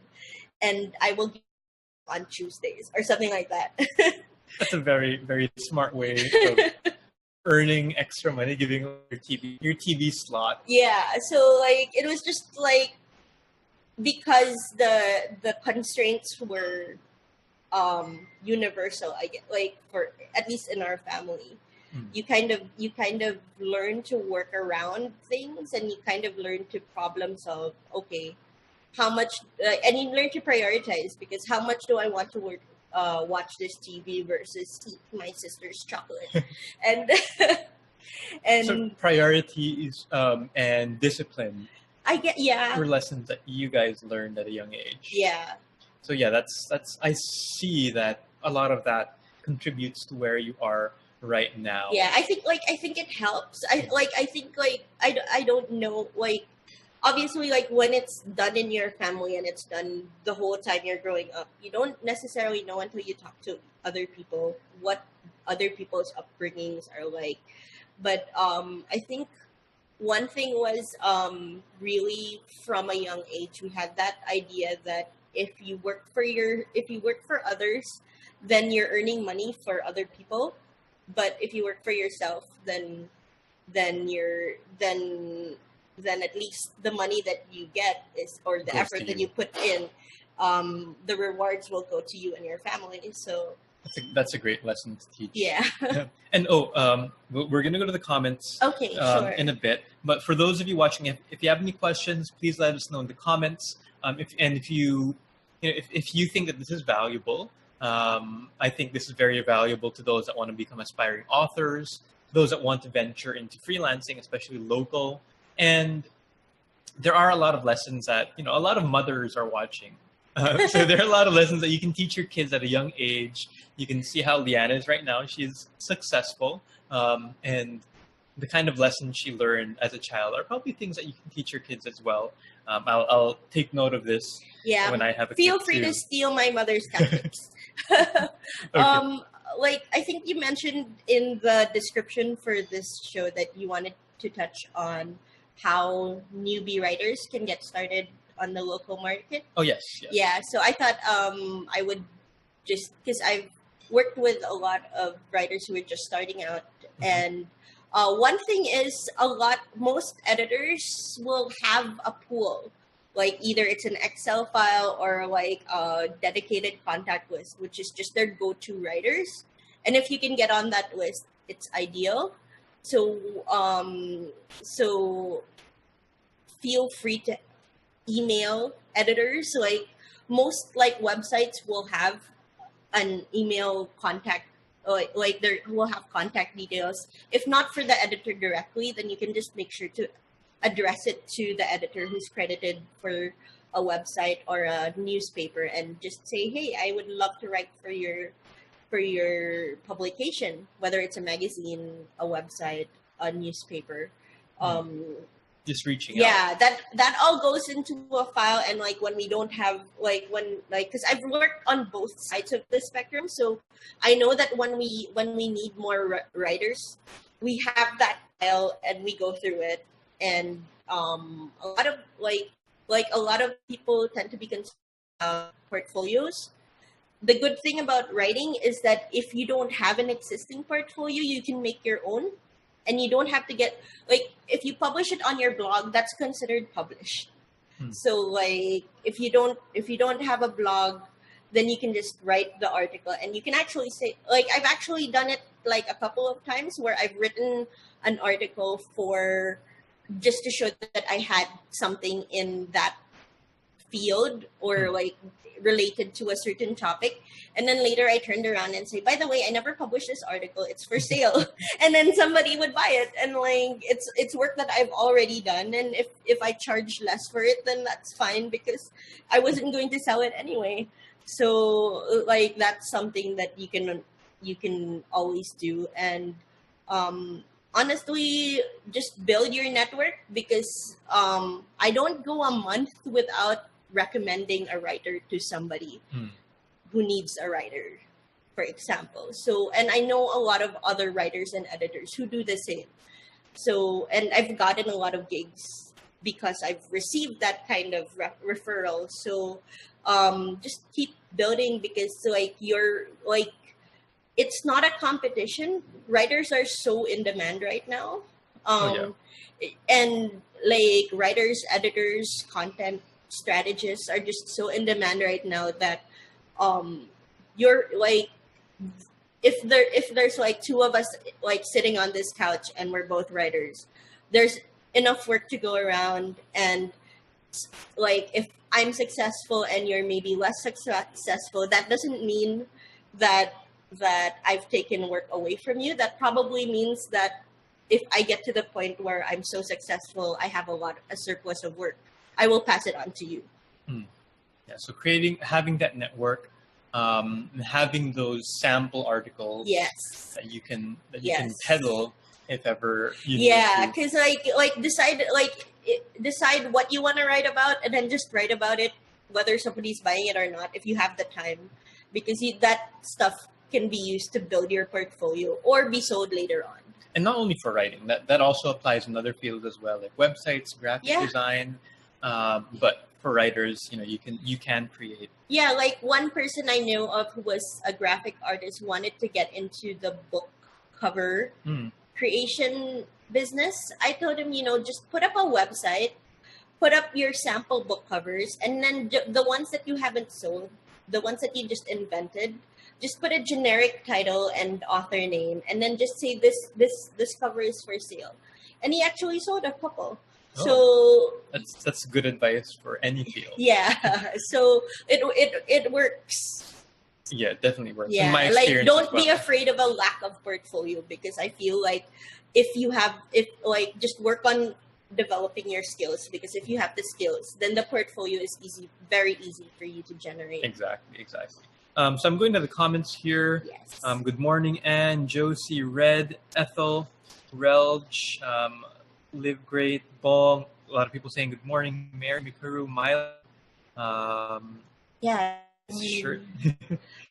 and I will give you on Tuesdays or something like that. That's a very, very smart way of earning extra money, giving your TV slot. Yeah, so like it was just like, because the constraints were universal, I guess, like for at least in our family. You kind of learn to work around things, and you kind of learn to problem solve. Okay, how much, and you learn to prioritize, because how much do I want to watch this TV versus eat my sister's chocolate, and so priorities and discipline. Were lessons that you guys learned at a young age. Yeah. So yeah, that's I see that a lot of that contributes to where you are right now. Yeah, I think it helps. I don't know, like obviously, like when it's done in your family and it's done the whole time you're growing up, you don't necessarily know until you talk to other people what other people's upbringings are like. But I think one thing was really from a young age we had that idea that if you work for others, then you're earning money for other people. But if you work for yourself, then you're then at least the money that you get is, or the effort that you put in, the rewards will go to you and your family. So that's a great lesson to teach. Yeah. And we're going to go to the comments sure. in a bit. But for those of you watching, if you have any questions, please let us know in the comments. If you think that this is valuable, I think this is very valuable to those that want to become aspiring authors, those that want to venture into freelancing, especially local. And there are a lot of lessons that, a lot of mothers are watching. So there are a lot of lessons that you can teach your kids at a young age. You can see how Liana is right now. She's successful. And the kind of lessons she learned as a child are probably things that you can teach your kids as well. I'll take note of this when I have a Feel kid free too. to steal my mother's tactics. Okay. Like I think you mentioned in the description for this show that you wanted to touch on how newbie writers can get started on the local market. Oh, yes. Yeah, so I thought I would just, because I've worked with a lot of writers who are just starting out. Mm-hmm. And one thing is most editors will have a pool. Like either it's an Excel file or like a dedicated contact list, which is just their go-to writers. And if you can get on that list, it's ideal. So feel free to email editors. Like most websites will have an email contact, like there will have contact details. If not for the editor directly, then you can just make sure to address it to the editor who's credited for a website or a newspaper, and just say, hey, I would love to write for your publication, whether it's a magazine, a website, a newspaper. Just reaching out. Yeah, that all goes into a file. And like when we don't have because I've worked on both sides of the spectrum, so I know that when we need more writers, we have that file and we go through it. And a lot of a lot of people tend to be concerned portfolios. The good thing about writing is that if you don't have an existing portfolio, you can make your own. And you don't have to get, if you publish it on your blog, that's considered published. So if you don't have a blog, then you can just write the article, and you can actually say, I've actually done it a couple of times where I've written an article just to show that I had something in that field or related to a certain topic. And then later I turned around and say, by the way, I never published this article. It's for sale. And then somebody would buy it. And it's work that I've already done. And if I charge less for it, then that's fine, because I wasn't going to sell it anyway. So that's something that you can always do. And honestly, just build your network, because I don't go a month without recommending a writer to somebody who needs a writer, for example. So, and I know a lot of other writers and editors who do the same. So, and I've gotten a lot of gigs because I've received that kind of referral. So, just keep building, because it's not a competition. Writers are so in demand right now. And writers, editors, content strategists are just so in demand right now that you're if there's two of us sitting on this couch and we're both writers, there's enough work to go around. And if I'm successful and you're maybe less successful, that doesn't mean that I've taken work away from you. That probably means that if I get to the point where I'm so successful, I have a surplus of work, I will pass it on to you. Yeah, so having that network, having those sample articles that you can peddle if ever you need to. Because decide decide what you want to write about, and then just write about it, whether somebody's buying it or not, if you have the time, because that stuff can be used to build your portfolio or be sold later on. And not only for writing, that also applies in other fields as well, like websites, graphic design. But for writers, you can create. Yeah, like one person I know of who was a graphic artist wanted to get into the book cover creation business. I told him, just put up a website, put up your sample book covers, and then the ones that you haven't sold, the ones that you just invented, just put a generic title and author name, and then just say this cover is for sale. And he actually sold a couple. So that's good advice for any field. Yeah. So it works. Yeah, it definitely works. Yeah, in my experience, don't be afraid of a lack of portfolio, because I feel like if just work on developing your skills, because if you have the skills, then the portfolio is very easy for you to generate. Exactly. So I'm going to the comments here. Yes. Good morning, Anne, Josie, Red, Ethel, Relj, Live Great, Ball. A lot of people saying good morning. Mary, Mikuru, Mile. Yeah. Shirt,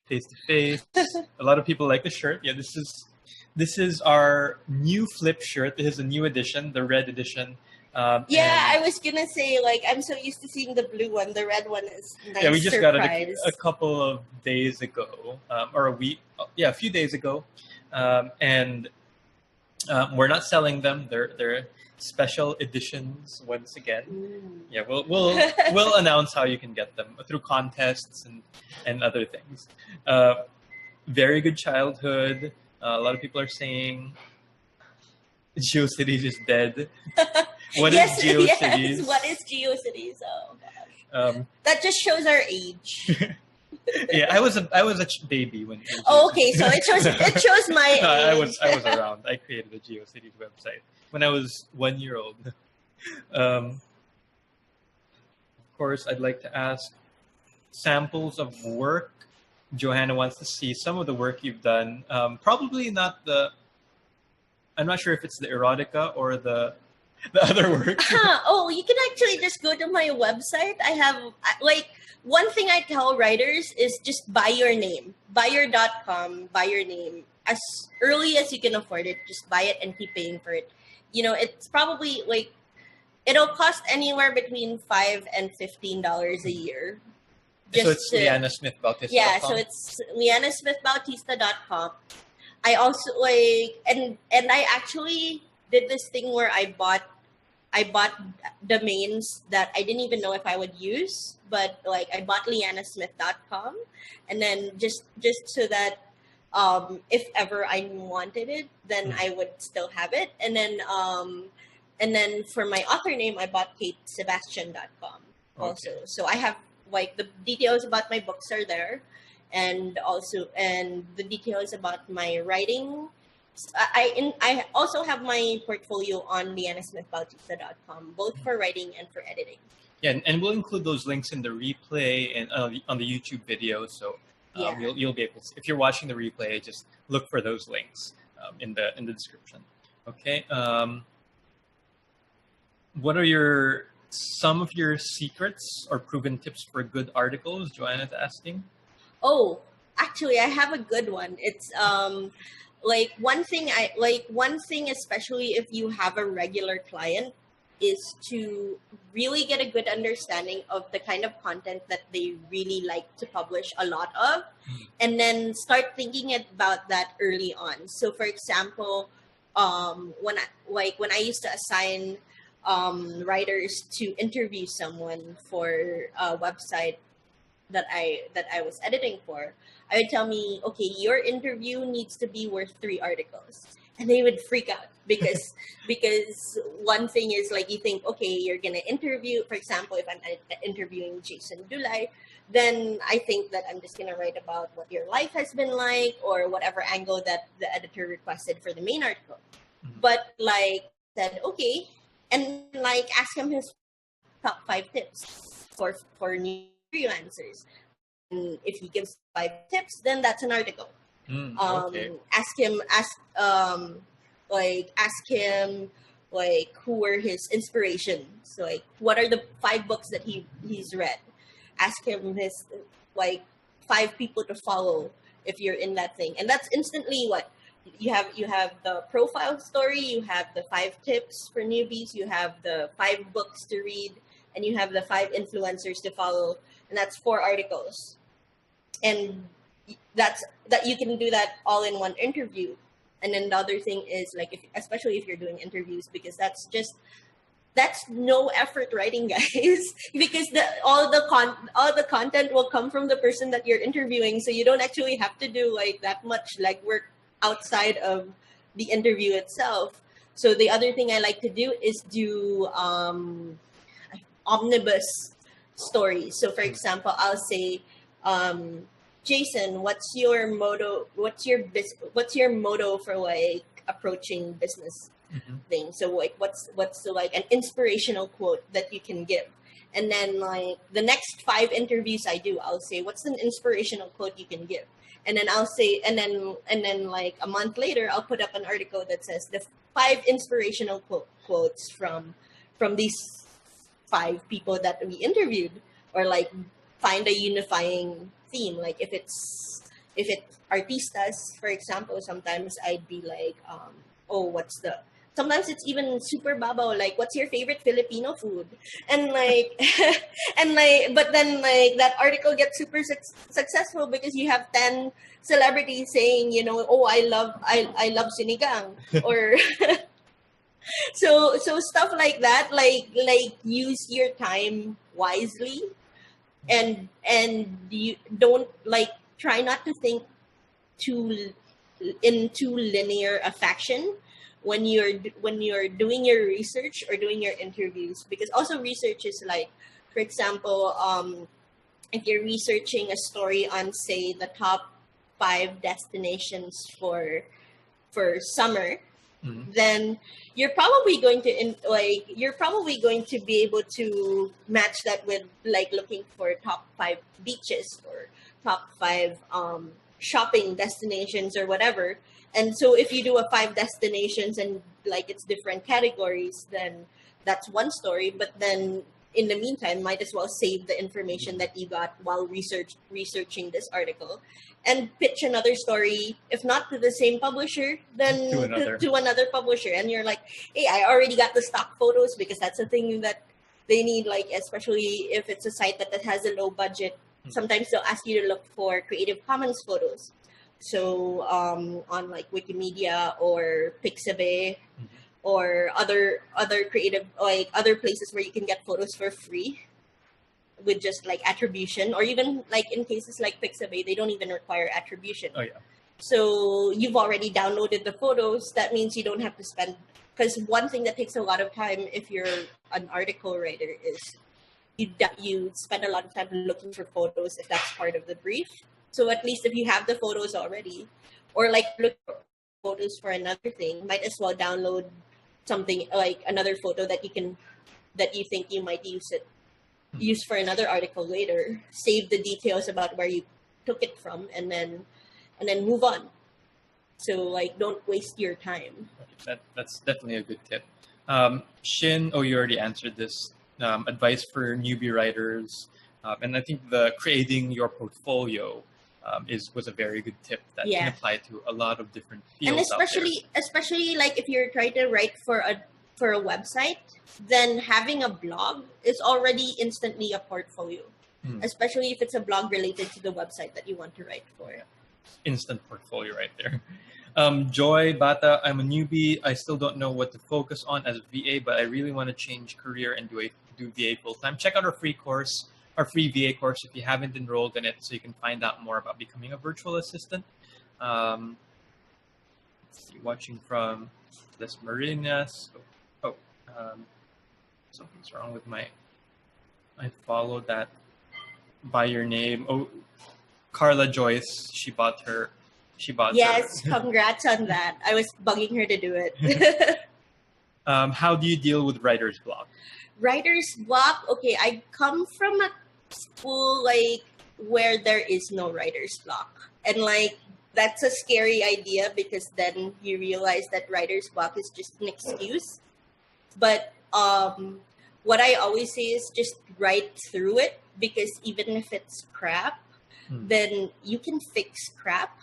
face to face. A lot of people like the shirt. Yeah, this is our new flip shirt. This is a new edition, the red edition. I was gonna say, I'm so used to seeing the blue one. The red one is nice. Yeah, we just surprise. got it a couple of days ago, or a week. Yeah, a few days ago, and we're not selling them. They're special editions once again. Yeah, we'll announce how you can get them through contests and other things. Very good childhood. A lot of people are saying GeoCities is dead. What is GeoCities? Yes, what is GeoCities? Oh gosh, that just shows our age. Yeah, I was a baby when. Okay, so it shows my age. I was around. I created a GeoCities website when I was 1 year old. Of course, I'd like to ask samples of work. Johanna wants to see some of the work you've done. Probably not I'm not sure if it's the erotica or the other work. Oh, you can actually just go to my website. I have one thing I tell writers is just buy your name. Buy your .com, buy your name. As early as you can afford it, just buy it and keep paying for it. It's probably it'll cost anywhere between $5 and $15 a year. So it's Liana Smith Bautista. Yeah, so it's lianasmithbautista.com. I also and I actually did this thing where I bought domains that I didn't even know if I would use, but I bought lianasmith.com, and then just so that if ever I wanted it, then I would still have it. And then for my author name, I bought katesebastian.com also. Okay. So I have the details about my books are there, and the details about my writing. I also have my portfolio on lianasmithbautista.com, both for writing and for editing. Yeah, and we'll include those links in the replay and on the YouTube video. So you'll be able to, if you're watching the replay, just look for those links in the description. Okay. What are some of your secrets or proven tips for good articles? Joanna's asking. Oh, actually, I have a good one. It's one thing, especially if you have a regular client, is to really get a good understanding of the kind of content that they really like to publish a lot of, and then start thinking about that early on. So, for example, when I used to assign writers to interview someone for a website that I was editing for, I would tell me, okay, your interview needs to be worth 3 articles. And they would freak out because one thing is you think, okay, you're going to interview, for example, if I'm interviewing Jason Dulay, then I think that I'm just going to write about what your life has been like or whatever angle that the editor requested for the main article. But said, okay, and ask him his top 5 tips for new freelancers. And if he gives 5 tips, then that's an article. Okay. Ask him like who were his inspirations. Like what are the 5 books that he's read? Ask him his like 5 people to follow if you're in that thing. And that's instantly what you have the profile story, you have the 5 tips for newbies, you have the 5 books to read, and you have the 5 influencers to follow, and that's 4 articles. And that you can do that all in one interview. And then the other thing is like especially if you're doing interviews, because that's no effort writing, guys. Because all the content will come from the person that you're interviewing, so you don't actually have to do like that much legwork outside of the interview itself. So the other thing I like to do is do omnibus stories. So for example, I'll say, Jason, what's your motto? What's your motto for like approaching business thing? So like what's like an inspirational quote that you can give? And then like the next 5 interviews I do, I'll say, what's an inspirational quote you can give? And then I'll say, and then like a month later, I'll put up an article that says the 5 inspirational quotes from these 5 people that we interviewed, or like find a unifying theme. Like if it's artistas, for example, sometimes I'd be like, sometimes it's even super babaw, like what's your favorite Filipino food? And like but then like that article gets super successful because you have 10 celebrities saying, you know, oh, I love sinigang. Or so stuff like that, like use your time wisely, and you don't like try not to think in too linear a fashion when you're doing your research or doing your interviews. Because also research is like, for example, if you're researching a story on, say, the top 5 destinations for summer, then you're probably going to be able to match that with like looking for top 5 beaches or top 5 shopping destinations or whatever. And so if you do a 5 destinations and like it's different categories, then that's one story. But then in the meantime, might as well save the information that you got while researching this article and pitch another story, if not to the same publisher, then to another publisher. And you're like, hey, I already got the stock photos, because that's a thing that they need, like, especially if it's a site that has a low budget. Sometimes they'll ask you to look for Creative Commons photos. So on like Wikimedia or Pixabay or other creative, like other places where you can get photos for free with just like attribution, or even like in cases like Pixabay, they don't even require attribution. Oh yeah. So you've already downloaded the photos. That means you don't have to spend, because one thing that takes a lot of time if you're an article writer is you spend a lot of time looking for photos if that's part of the brief. So at least if you have the photos already, or like look for photos for another thing, might as well download something like another photo that you think you might use for another article later. Save the details about where you took it from, and then move on. So like, don't waste your time. That's definitely a good tip. Shin, you already answered this. Advice for newbie writers, and I think the creating your portfolio was a very good tip that can apply to a lot of different fields. And especially like if you're trying to write for a website, then having a blog is already instantly a portfolio. Especially if it's a blog related to the website that you want to write for. Yeah. Instant portfolio right there. Joy Bata, I'm a newbie. I still don't know what to focus on as a VA, but I really want to change career and do VA full time. Check out our free VA course if you haven't enrolled in it, so you can find out more about becoming a virtual assistant. Let's see, watching from Les Marinas. Something's wrong with I followed that by your name. Carla Joyce, she bought Yes, congrats on that. I was bugging her to do it. How do you deal with writer's block? Writer's block? Okay, I come from a school like where there is no writer's block. And like, that's a scary idea, because then you realize that writer's block is just an excuse. But what I always say is just write through it, because even if it's crap, then you can fix crap.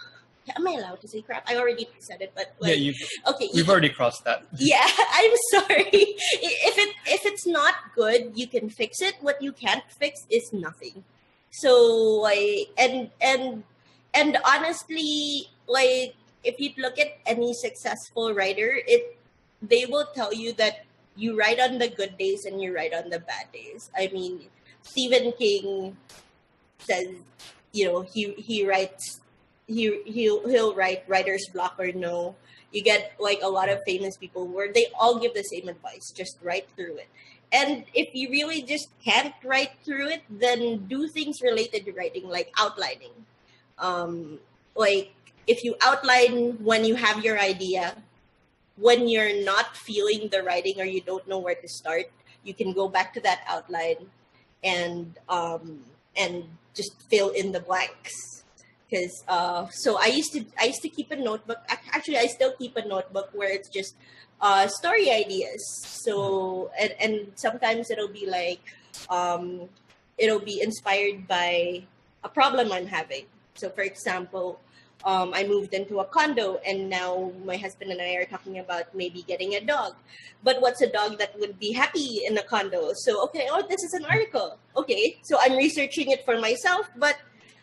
Am I allowed to say crap? I already said it, but like, Yeah, okay, we've already crossed that. Yeah, I'm sorry. If it's not good, you can fix it. What you can't fix is nothing. So like, and honestly, like, if you look at any successful writer, they will tell you that you write on the good days and you write on the bad days. I mean, Stephen King says, he writes, he'll write writer's block or no. You get like a lot of famous people where they all give the same advice: just write through it. And if you really just can't write through it, then do things related to writing, like outlining. Like, if you outline when you have your idea, when you're not feeling the writing or you don't know where to start, you can go back to that outline and just fill in the blanks. Because so I used to keep a notebook. Actually, I still keep a notebook where it's just story ideas. So and sometimes it'll be like it'll be inspired by a problem I'm having. So for example, I moved into a condo, and now my husband and I are talking about maybe getting a dog. But what's a dog that would be happy in a condo? So okay, this is an article. Okay, so I'm researching it for myself, but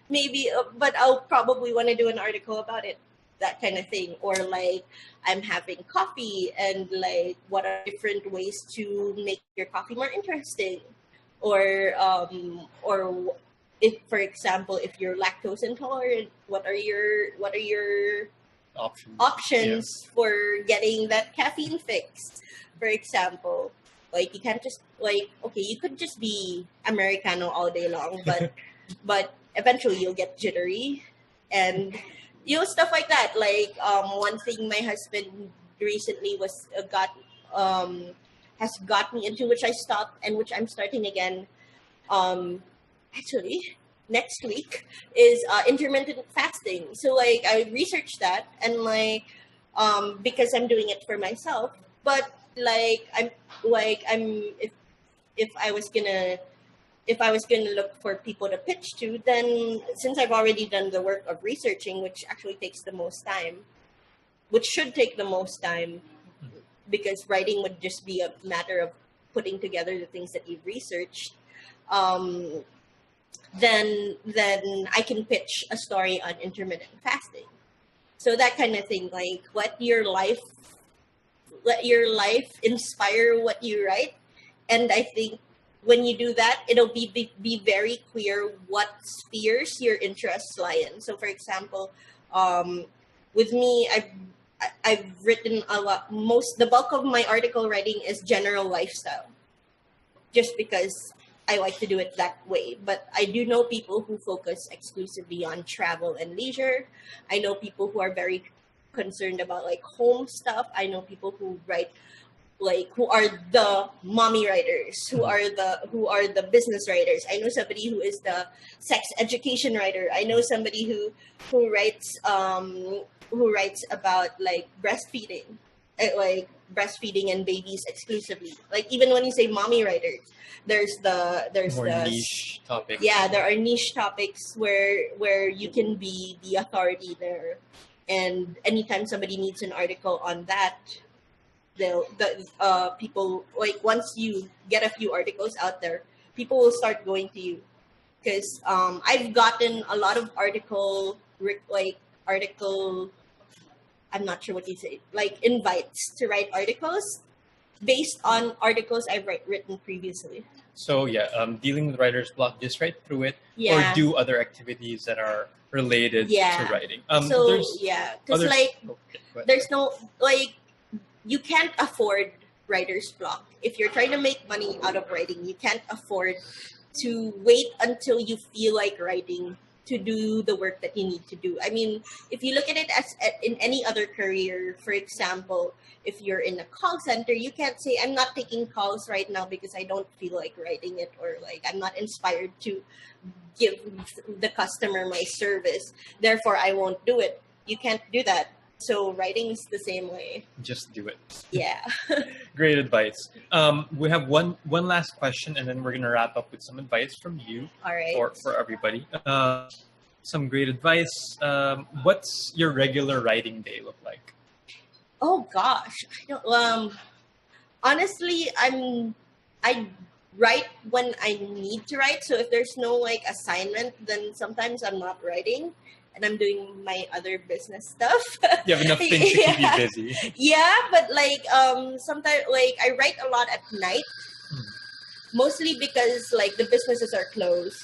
maybe, but I'll probably want to do an article about it, that kind of thing. Or like, I'm having coffee, and like, what are different ways to make your coffee more interesting? Or if, for example, if you're lactose intolerant, what are your options for getting that caffeine fix? For example, like, you can't just like, okay, you could just be Americano all day long, but eventually you'll get jittery, and stuff like that. Like, one thing my husband recently has got me into, which I stopped and which I'm starting again actually next week, is intermittent fasting. So like, I researched that, and like, because I'm doing it for myself, but like, I'm if I was gonna look for people to pitch to, then since I've already done the work of researching, which actually takes the most time, which should take the most time, because writing would just be a matter of putting together the things that you've researched, then I can pitch a story on intermittent fasting. So that kind of thing, like, let your life inspire what you write. And I think when you do that, it'll be very clear what spheres your interests lie in. So for example, with me, I've written a lot. The bulk of my article writing is general lifestyle, just because I like to do it that way. But I do know people who focus exclusively on travel and leisure. I know people who are very concerned about like home stuff. I know people who write, like, who are the mommy writers, who are the business writers. I know somebody who is the sex education writer. I know somebody who writes about like breastfeeding, and babies exclusively. Like, even when you say mommy writers, there's more the niche topics. Yeah, there are niche topics where you can be the authority there, and anytime somebody needs an article on that, people, like, once you get a few articles out there, people will start going to you. Because I've gotten a lot of article, I'm not sure what you say, like, invites to write articles based on articles I've written previously. So yeah, dealing with writer's block, just write through it, Yeah. or do other activities that are related Yeah. to writing. So yeah, because like, Okay, there's no, like, you can't afford writer's block. If you're trying to make money out of writing, you can't afford to wait until you feel like writing to do the work that you need to do. I mean, if you look at it as in any other career, for example, if you're in a call center, you can't say, I'm not taking calls right now because I don't feel like writing it, or like, I'm not inspired to give the customer my service, therefore I won't do it. You can't do that. So writing is the same way. Just do it. Yeah. Great advice. We have one last question, and then we're gonna wrap up with some advice from you. All right. For everybody. Some great advice. What's your regular writing day look like? Oh gosh, I don't. Honestly, I write when I need to write. So if there's no like assignment, then sometimes I'm not writing, and I'm doing my other business stuff. You have enough things to keep you busy. Yeah, but like sometimes like I write a lot at night, mostly because like the businesses are closed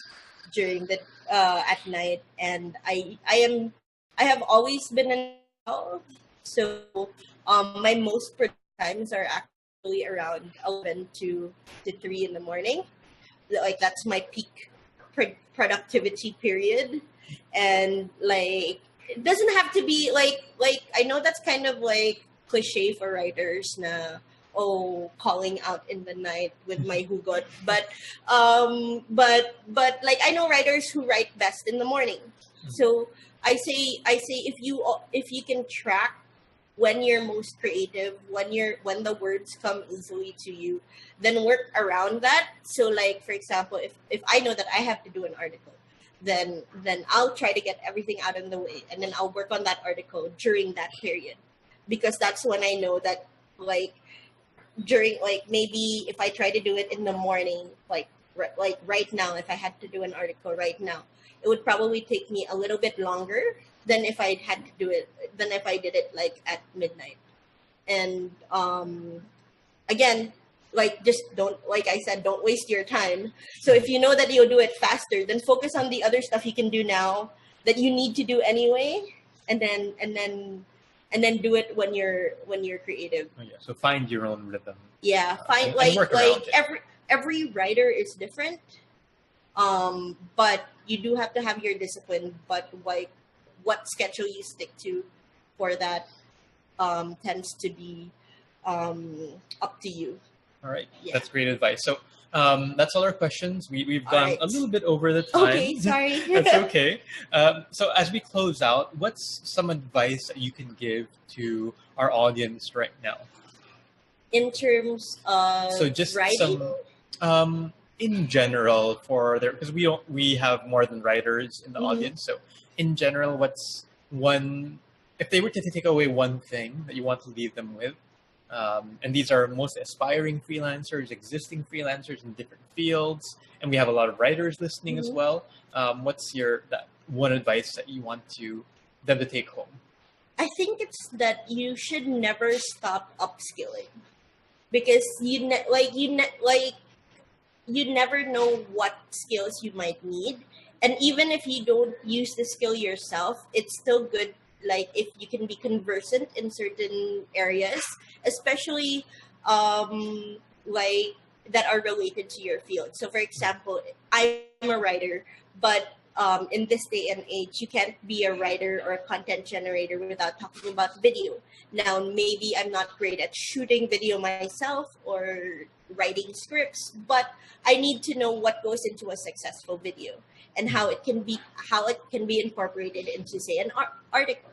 during the at night, and I have always been an adult, so my most productive times are actually around 11 to 3 in the morning. Like that's my peak productivity period, and like it doesn't have to be like I know that's kind of like cliche for writers na calling out in the night with my hugot, but like I know writers who write best in the morning. So I say if you can track when you're most creative, when the words come easily to you, then work around that. So like for example, if I know that I have to do an article, then I'll try to get everything out of the way, and then I'll work on that article during that period, because that's when I know that like during like maybe if I try to do it in the morning, like right now, if I had to do an article right now, it would probably take me a little bit longer than if I had to do it than if I did it like at midnight. And again, like just don't, like I said, don't waste your time. So if you know that you'll do it faster, then focus on the other stuff you can do now that you need to do anyway, and then do it when you're creative. Oh, yeah. So find your own rhythm. Yeah, find every writer is different. But you do have to have your discipline. But like what schedule you stick to for that tends to be up to you. All right, Yeah. That's great advice. So that's all our questions. We've gone a little bit over the time. Okay, sorry. That's okay. So as we close out, what's some advice that you can give to our audience right now? In terms of so just writing? Some in general because we have more than writers in the audience. So in general, what's one, if they were to take away one thing that you want to leave them with, and these are most aspiring freelancers, existing freelancers in different fields, and we have a lot of writers listening as well. What's that one advice that you want them to take home? I think it's that you should never stop upskilling, because you never know what skills you might need, and even if you don't use the skill yourself, it's still good. Like if you can be conversant in certain areas, especially like that are related to your field. So for example, I'm a writer, but in this day and age, you can't be a writer or a content generator without talking about video. Now, maybe I'm not great at shooting video myself or writing scripts, but I need to know what goes into a successful video and how it can be incorporated into, say, an article.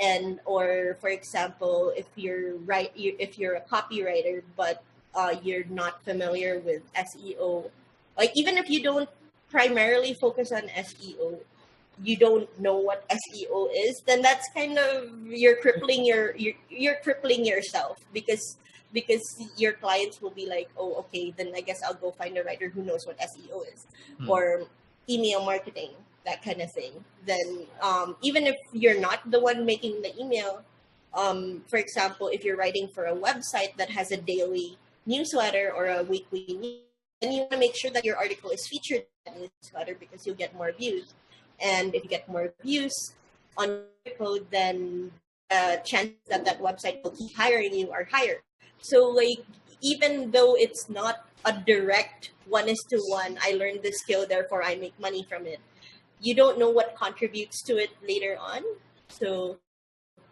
And or for example, if you're a copywriter, but you're not familiar with SEO, like even if you don't primarily focus on SEO, you don't know what SEO is, then that's kind of you're crippling yourself, because your clients will be like, oh, okay, then I guess I'll go find a writer who knows what SEO is, or email marketing, that kind of thing. Then even if you're not the one making the email, for example, if you're writing for a website that has a daily newsletter or a weekly newsletter, then you want to make sure that your article is featured in the newsletter, because you'll get more views. And if you get more views on your article, then chances that website will keep hiring you are higher. So like, even though it's not a direct 1:1, I learned this skill, therefore I make money from it, you don't know what contributes to it later on. So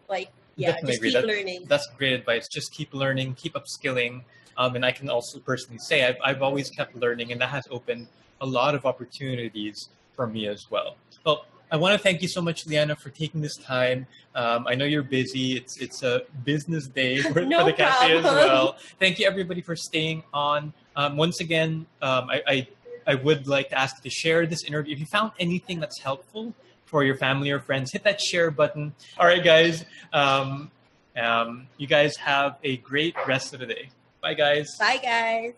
like, yeah, Definitely just keep learning. That's great advice. Just keep learning, keep upskilling. And I can also personally say I've always kept learning, and that has opened a lot of opportunities for me as well. Well, I want to thank you so much, Liana, for taking this time. I know you're busy. It's a business day for the cafe as well. Thank you, everybody, for staying on. Once again, I would like to ask you to share this interview. If you found anything that's helpful for your family or friends, hit that share button. All right, guys. You guys have a great rest of the day. Bye, guys. Bye, guys.